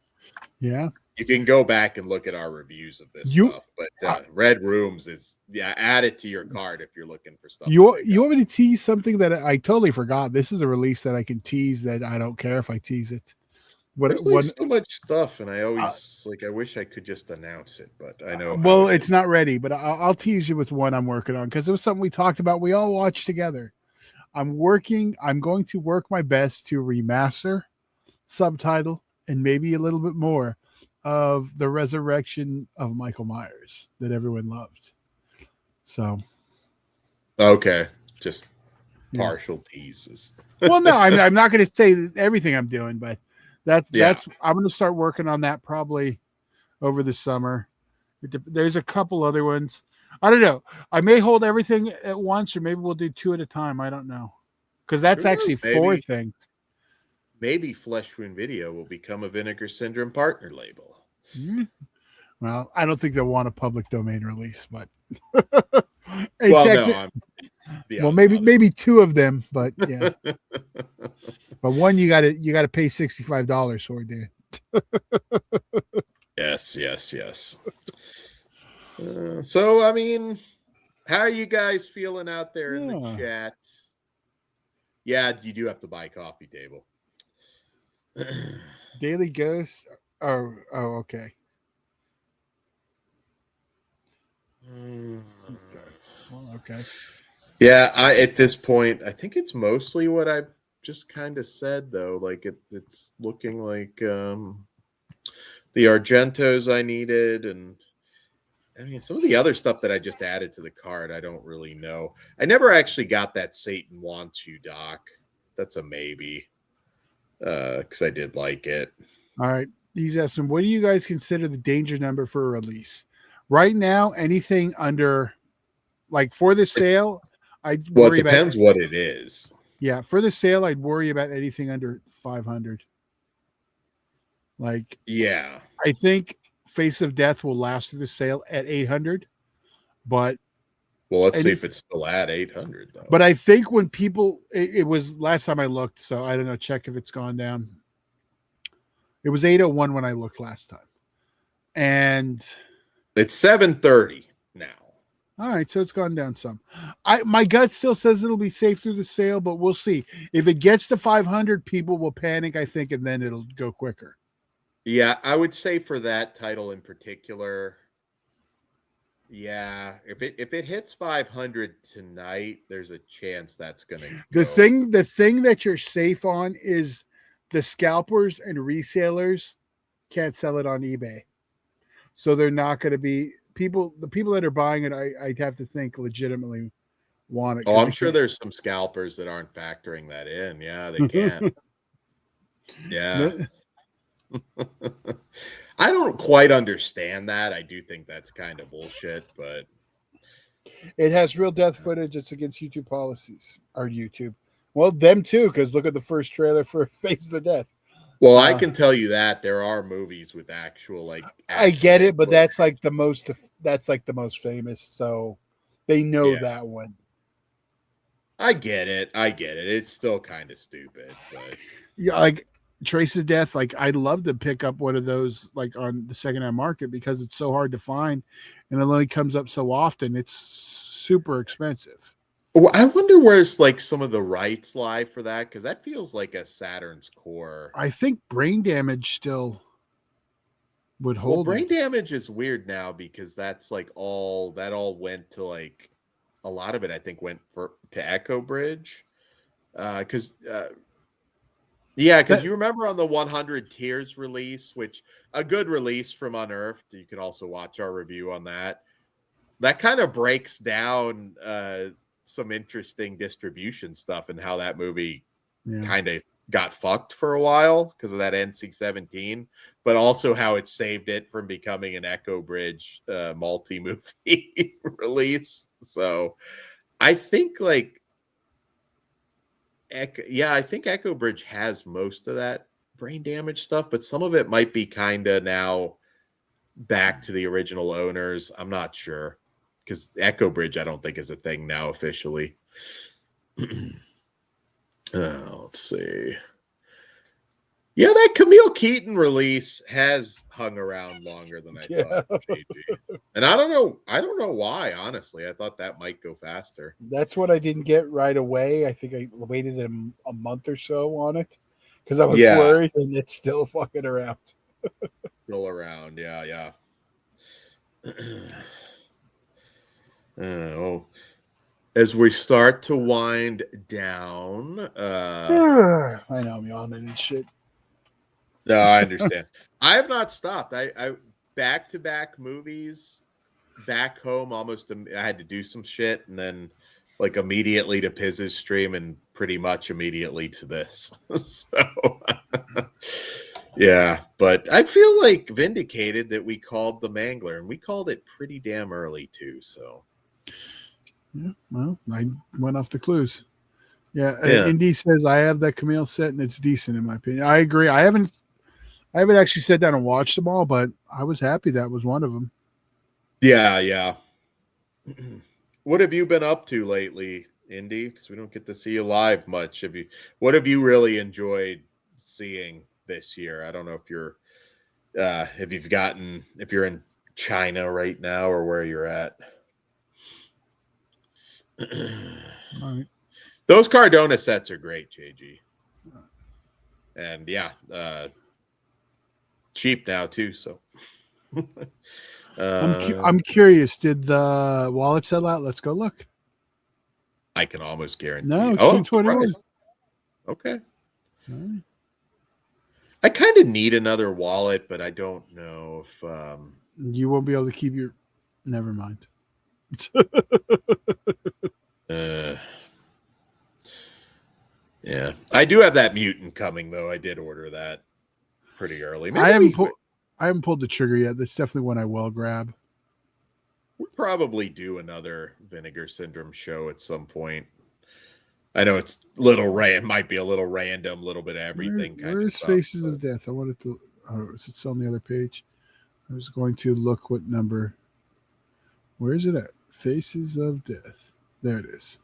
Yeah. You can go back and look at our reviews of this stuff, but Red Rooms is add it to your cart if you're looking for stuff. You want me to tease something that I totally forgot? This is a release that I can tease that I don't care if I tease it. There's like so much stuff, and I always I wish I could just announce it, but I know. Well, it's not ready, but I'll tease you with one I'm working on because it was something we talked about. We all watched together. I'm going to work my best to remaster, subtitle, and maybe a little bit more of the resurrection of Michael Myers that everyone loved. So, okay, just partial teases. Well, no, I'm not going to say everything I'm doing, but that's I'm going to start working on that probably over the summer. There's a couple other ones. I don't know. I may hold everything at once, or maybe we'll do 2 at a time. I don't know, because that's actually 4 things. Maybe Flesh Wound Video will become a Vinegar Syndrome partner label. Mm-hmm. Well, I don't think they'll want a public domain release, but maybe 2 of them, but yeah. But one you got to pay $65 for, dude. Yes. So, I mean, how are you guys feeling out there in the chat? Yeah, you do have to buy a coffee table. Daily Ghost. Oh, okay. Well, okay. Yeah, at this point, I think it's mostly what I've just kind of said, though. Like it's looking like the Argentos I needed, and I mean some of the other stuff that I just added to the cart, I don't really know. I never actually got that Satan Wants You doc. That's a maybe, because I did like it. All right, he's asking, what do you guys consider the danger number for a release? Right now, anything under, like for the sale, I'd worry it depends what it is. Yeah, for the sale, I'd worry about anything under 500. Like, yeah, I think Face of Death will last through the sale at 800, but let's see if it's still at 800 though. But I think when people, it was last time I looked, so I don't know. Check if it's gone down. It was 801 when I looked last time, and it's 730 now. All right, so it's gone down some. My gut still says it'll be safe through the sale, but we'll see. If it gets to 500, people will panic, I think, and then it'll go quicker. Yeah, I would say for that title in particular, yeah, if it hits 500 tonight, there's a chance that's going to The thing that you're safe on is the scalpers and resellers can't sell it on eBay. So they're not going to be the people that are buying it, I'd have to think legitimately want it. Oh, I'm sure there's some scalpers that aren't factoring that in. Yeah, they can. Yeah. I don't quite understand that. I do think that's kind of bullshit, but it has real death footage. It's against YouTube policies. Or YouTube. Well, them too, because look at the first trailer for Face of Death. Well, I can tell you that there are movies with actual I get it, but that's like the most famous, so they know that one. I get it. It's still kind of stupid, but yeah, like Trace of Death, like I'd love to pick up one of those like on the secondhand market because it's so hard to find and it only comes up so often. It's super expensive. Well, I wonder where's like some of the rights lie for that, because that feels like a Saturn's core. I think Brain Damage still would Well, hold brain it. damage is weird now because that's like all went to like a lot of it. I think went to Echo Bridge, because yeah, because That you remember on the 100 Tears release, which a good release from Unearthed. You can also watch our review on that. That kind of breaks down some interesting distribution stuff and how that movie yeah. kind of got fucked for a while because of that NC-17, but also how it saved it from becoming an Echo Bridge multi-movie release. So I think like I think Echo Bridge has most of that brain damage stuff, but some of it might be kind of now back to the original owners. I'm not sure because Echo Bridge I don't think is a thing now officially. Let's see. Yeah, that Camille Keaton release has hung around longer than I Yeah. thought, JG. And I don't know why, honestly. I thought that might go faster. That's what I didn't get right away. I think I waited a month or so on it because I was Yeah, worried, and it's still fucking around. still around. Yeah. Oh, as we start to wind down, I know I'm yawning and shit. no, I understand. I have not stopped. I back to back movies back home almost. I had to do some shit and then like immediately to Piz's stream and pretty much immediately to this. So yeah, but I feel like vindicated that we called the Mangler and we called it pretty damn early too. So Yeah, well, I went off the clues. Yeah, yeah, Indy says I have that Camille set and it's decent in my opinion. I agree. I haven't actually sat down and watched them all, but I was happy that was one of them. yeah. What have you been up to lately, Indy? Because we don't get to see you live much. What have you really enjoyed seeing this year? I don't know if if you're in China right now or where you're at. All right. Those Cardona sets are great, JG. And yeah, cheap now too. So I'm curious. Did the wallet sell out? Let's go look. I can almost guarantee. No, Oh, I'm 221. surprised. Okay. Right. I kind of need another wallet, but I don't know if You won't be able to keep your. Never mind. Yeah, I do have that Mutant coming though. I did order that pretty early. Maybe I haven't pulled the trigger yet. That's definitely one I will grab. we'll probably do another Vinegar Syndrome show at some point. I know it's it might be a little random, a little bit of everything. Where's Faces of Death? I wanted to. Oh, is it still on the other page? I was going to look what number. Where is it at? Faces of Death. There it is.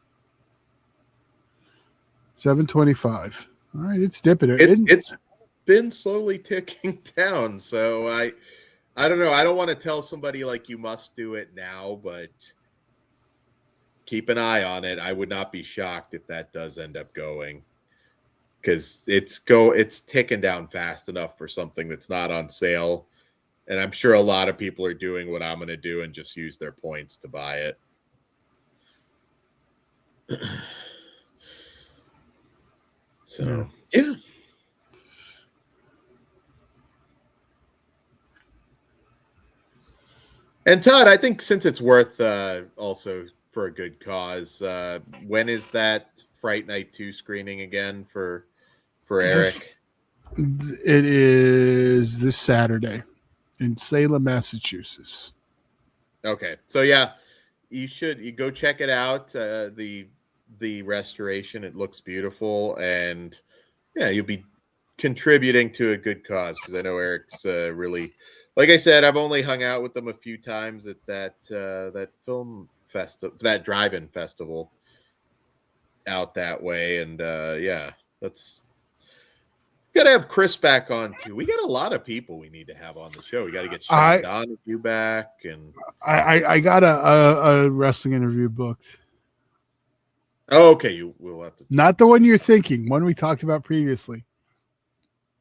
725. All right, it's dipping. It's been slowly ticking down, so I don't know. I don't want to tell somebody like you must do it now, but keep an eye on it. I would not be shocked if that does end up going, because it's ticking down fast enough for something that's not on sale, and I'm sure a lot of people are doing what I'm going to do and just use their points to buy it. So yeah. And Todd, I think since it's worth also for a good cause, when is that Fright Night 2 screening again for Eric? It is this Saturday in Salem, Massachusetts. Okay, so yeah, you go check it out. The restoration, it looks beautiful, and yeah, you'll be contributing to a good cause because I know Eric's really, like I said, I've only hung out with them a few times at that film festival, that drive-in festival out that way, and yeah, that's gotta have Chris back on too. We got a lot of people we need to have on the show. We got to get Sean Donahue back, and I got a wrestling interview booked. Oh, okay, we'll have to. Not the one you're thinking. One we talked about previously.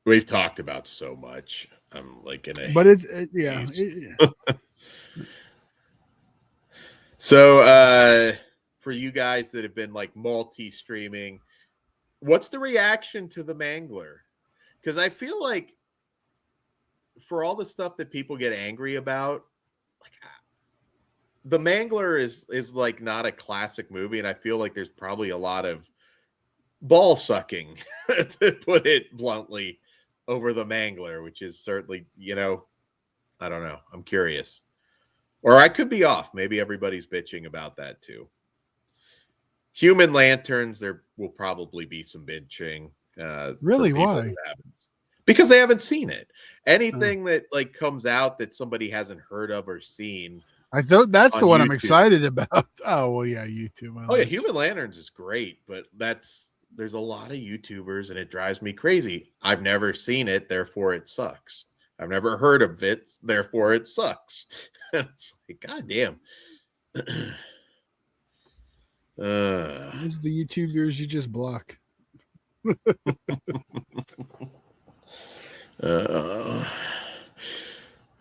We've talked about so much. I'm like in a But it's yeah. haze. So, for you guys that have been like multi-streaming, what's the reaction to the Mangler? Because I feel like for all the stuff that people get angry about, like the Mangler is like not a classic movie, and I feel like there's probably a lot of ball sucking, to put it bluntly, over the Mangler, which is certainly, I don't know. I'm curious. Or I could be off. Maybe everybody's bitching about that too. Human Lanterns, there will probably be some bitching. Really? From people Why? who haven't, because they haven't seen it. Anything that like comes out that somebody hasn't heard of or seen. I thought that's the one I'm YouTube. excited about. Oh well, yeah, YouTube. Well, Oh yeah, Human Lanterns is great, but there's a lot of YouTubers and it drives me crazy. I've never seen it, therefore it sucks. I've never heard of it, therefore it sucks. It's like, God damn. Those are the YouTubers you just block. All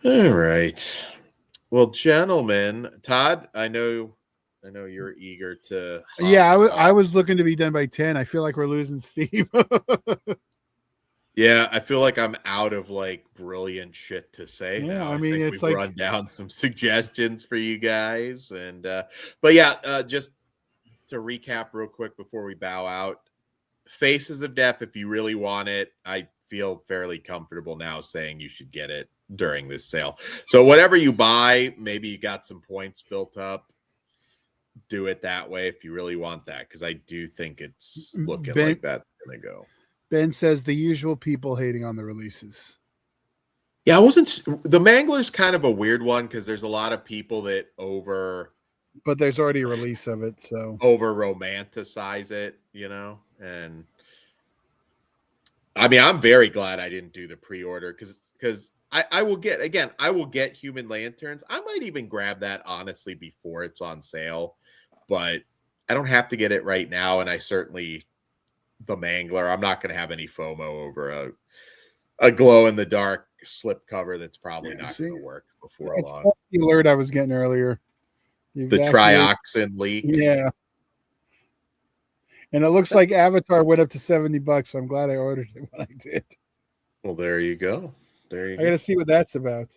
right. Well, gentlemen, Todd, I know you're eager to. Yeah, I was looking to be done by 10. I feel like we're losing steam. Yeah, I feel like I'm out of like brilliant shit to say Yeah, now. I I mean, think it's we've like run down some suggestions for you guys, and but yeah, just to recap real quick before we bow out. Faces of Death, if you really want it, I feel fairly comfortable now saying you should get it during this sale. So whatever you buy, maybe you got some points built up, do it that way if you really want that, because I do think it's looking like that's gonna go. Ben says the usual people hating on the releases. Yeah, I wasn't. The Mangler's kind of a weird one because there's a lot of people that but there's already a release of it, so over romanticize it, and I mean, I'm very glad I didn't do the pre-order because I will get Human Lanterns. I might even grab that honestly before it's on sale, but I don't have to get it right now. And I certainly, the Mangler, I'm not going to have any FOMO over a glow in the dark slip cover that's probably not going to work before long. That's the alert I was getting earlier. The trioxin leak. Yeah. And it looks like Avatar went up to $70, so I'm glad I ordered it when I did. Well, there you go. I got to see what that's about.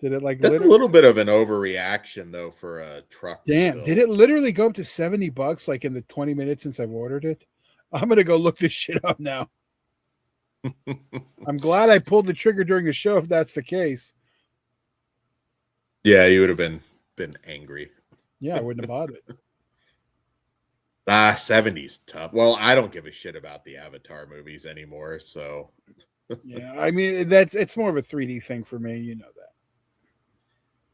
Did it like? That's a little bit of an overreaction though for a truck. Damn! Spill. Did it literally go up to $70 like in the 20 minutes since I've ordered it? I'm gonna go look this shit up now. I'm glad I pulled the trigger during the show if that's the case. Yeah, you would have been angry. Yeah, I wouldn't have bought it. 70's tough. Well, I don't give a shit about the Avatar movies anymore, so yeah, I mean it's more of a 3D thing for me, you know that.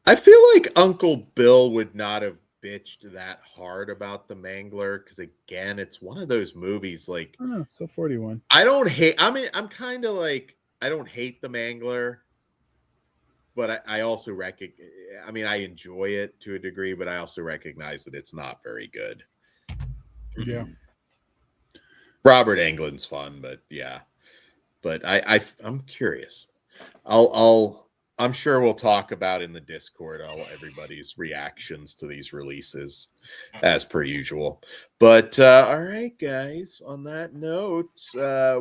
I feel like Uncle Bill would not have bitched that hard about the Mangler because again, it's one of those movies like so 41. I don't hate. I mean, I'm kind of like I don't hate the Mangler, but I also recognize. I mean, I enjoy it to a degree, but I also recognize that it's not very good. Yeah. Robert Englund's fun, but yeah. But I'm curious. I'm sure we'll talk about in the Discord everybody's reactions to these releases as per usual. But all right, guys, on that note,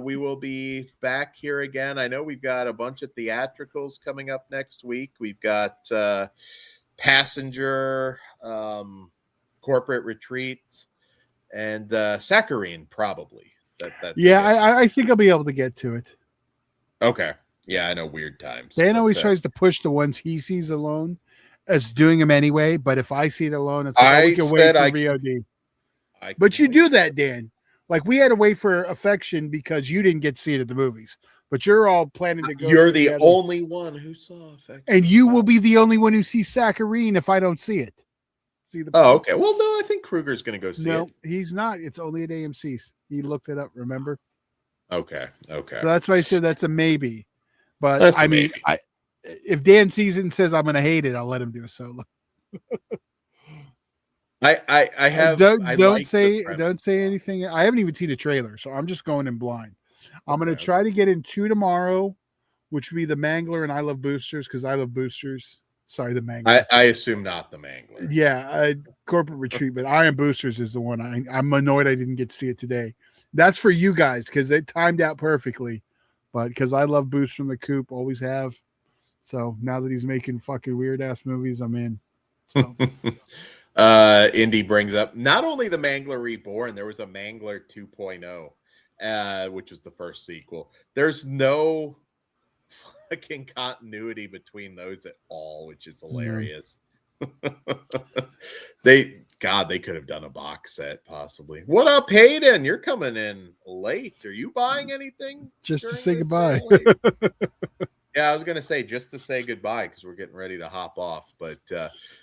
we will be back here again. I know we've got a bunch of theatricals coming up next week. We've got Passenger, Corporate Retreat, and Saccharine, probably. I think I'll be able to get to it. Okay. Yeah, I know weird times. Dan always tries to push the ones he sees alone as doing them anyway, but if I see it alone, it's like, we can wait for VOD. But you do that, Dan. Like, we had to wait for Affection because you didn't get to see it at the movies. But you're all planning to go. You're the only one who saw Affection. And you will be the only one who sees Saccharine if I don't see it. See the Oh, okay. Well, no, I think Kruger's going to go see it. No, he's not. It's only at AMC's. He looked it up, remember? Okay. So that's why I said that's a maybe. But that's I mean, if Dan sees it and says I'm going to hate it, I'll let him do a solo. I have I Don't like the say premise. don't say anything. I haven't even seen a trailer, so I'm just going in blind. I'm gonna Okay. try to get in two tomorrow, which would be the Mangler and I Love Boosters because I love boosters. Sorry, the Mangler. I assume not the Mangler. Yeah, Corporate Retreat, but I Am Boosters is the one. I'm annoyed I didn't get to see it today. That's for you guys because it timed out perfectly. But because I love Boost from the Coop, always have. So now that he's making fucking weird ass movies, I'm in. So Indy brings up not only the Mangler Reborn, there was a Mangler 2.0, which was the first sequel. There's no fucking continuity between those at all, which is hilarious. They could have done a box set possibly. What up, Hayden? You're coming in late. Are you buying anything just to during say this goodbye. sale? Yeah, I was gonna say just to say goodbye because we're getting ready to hop off. But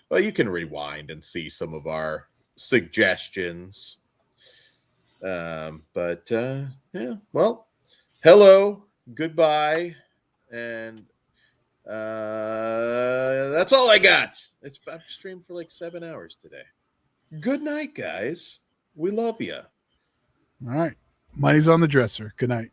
well, you can rewind and see some of our suggestions. But yeah, well, hello, goodbye, and that's all I got. I've streamed for like 7 hours today. Good night, guys. We love you. All right. Money's on the dresser. Good night.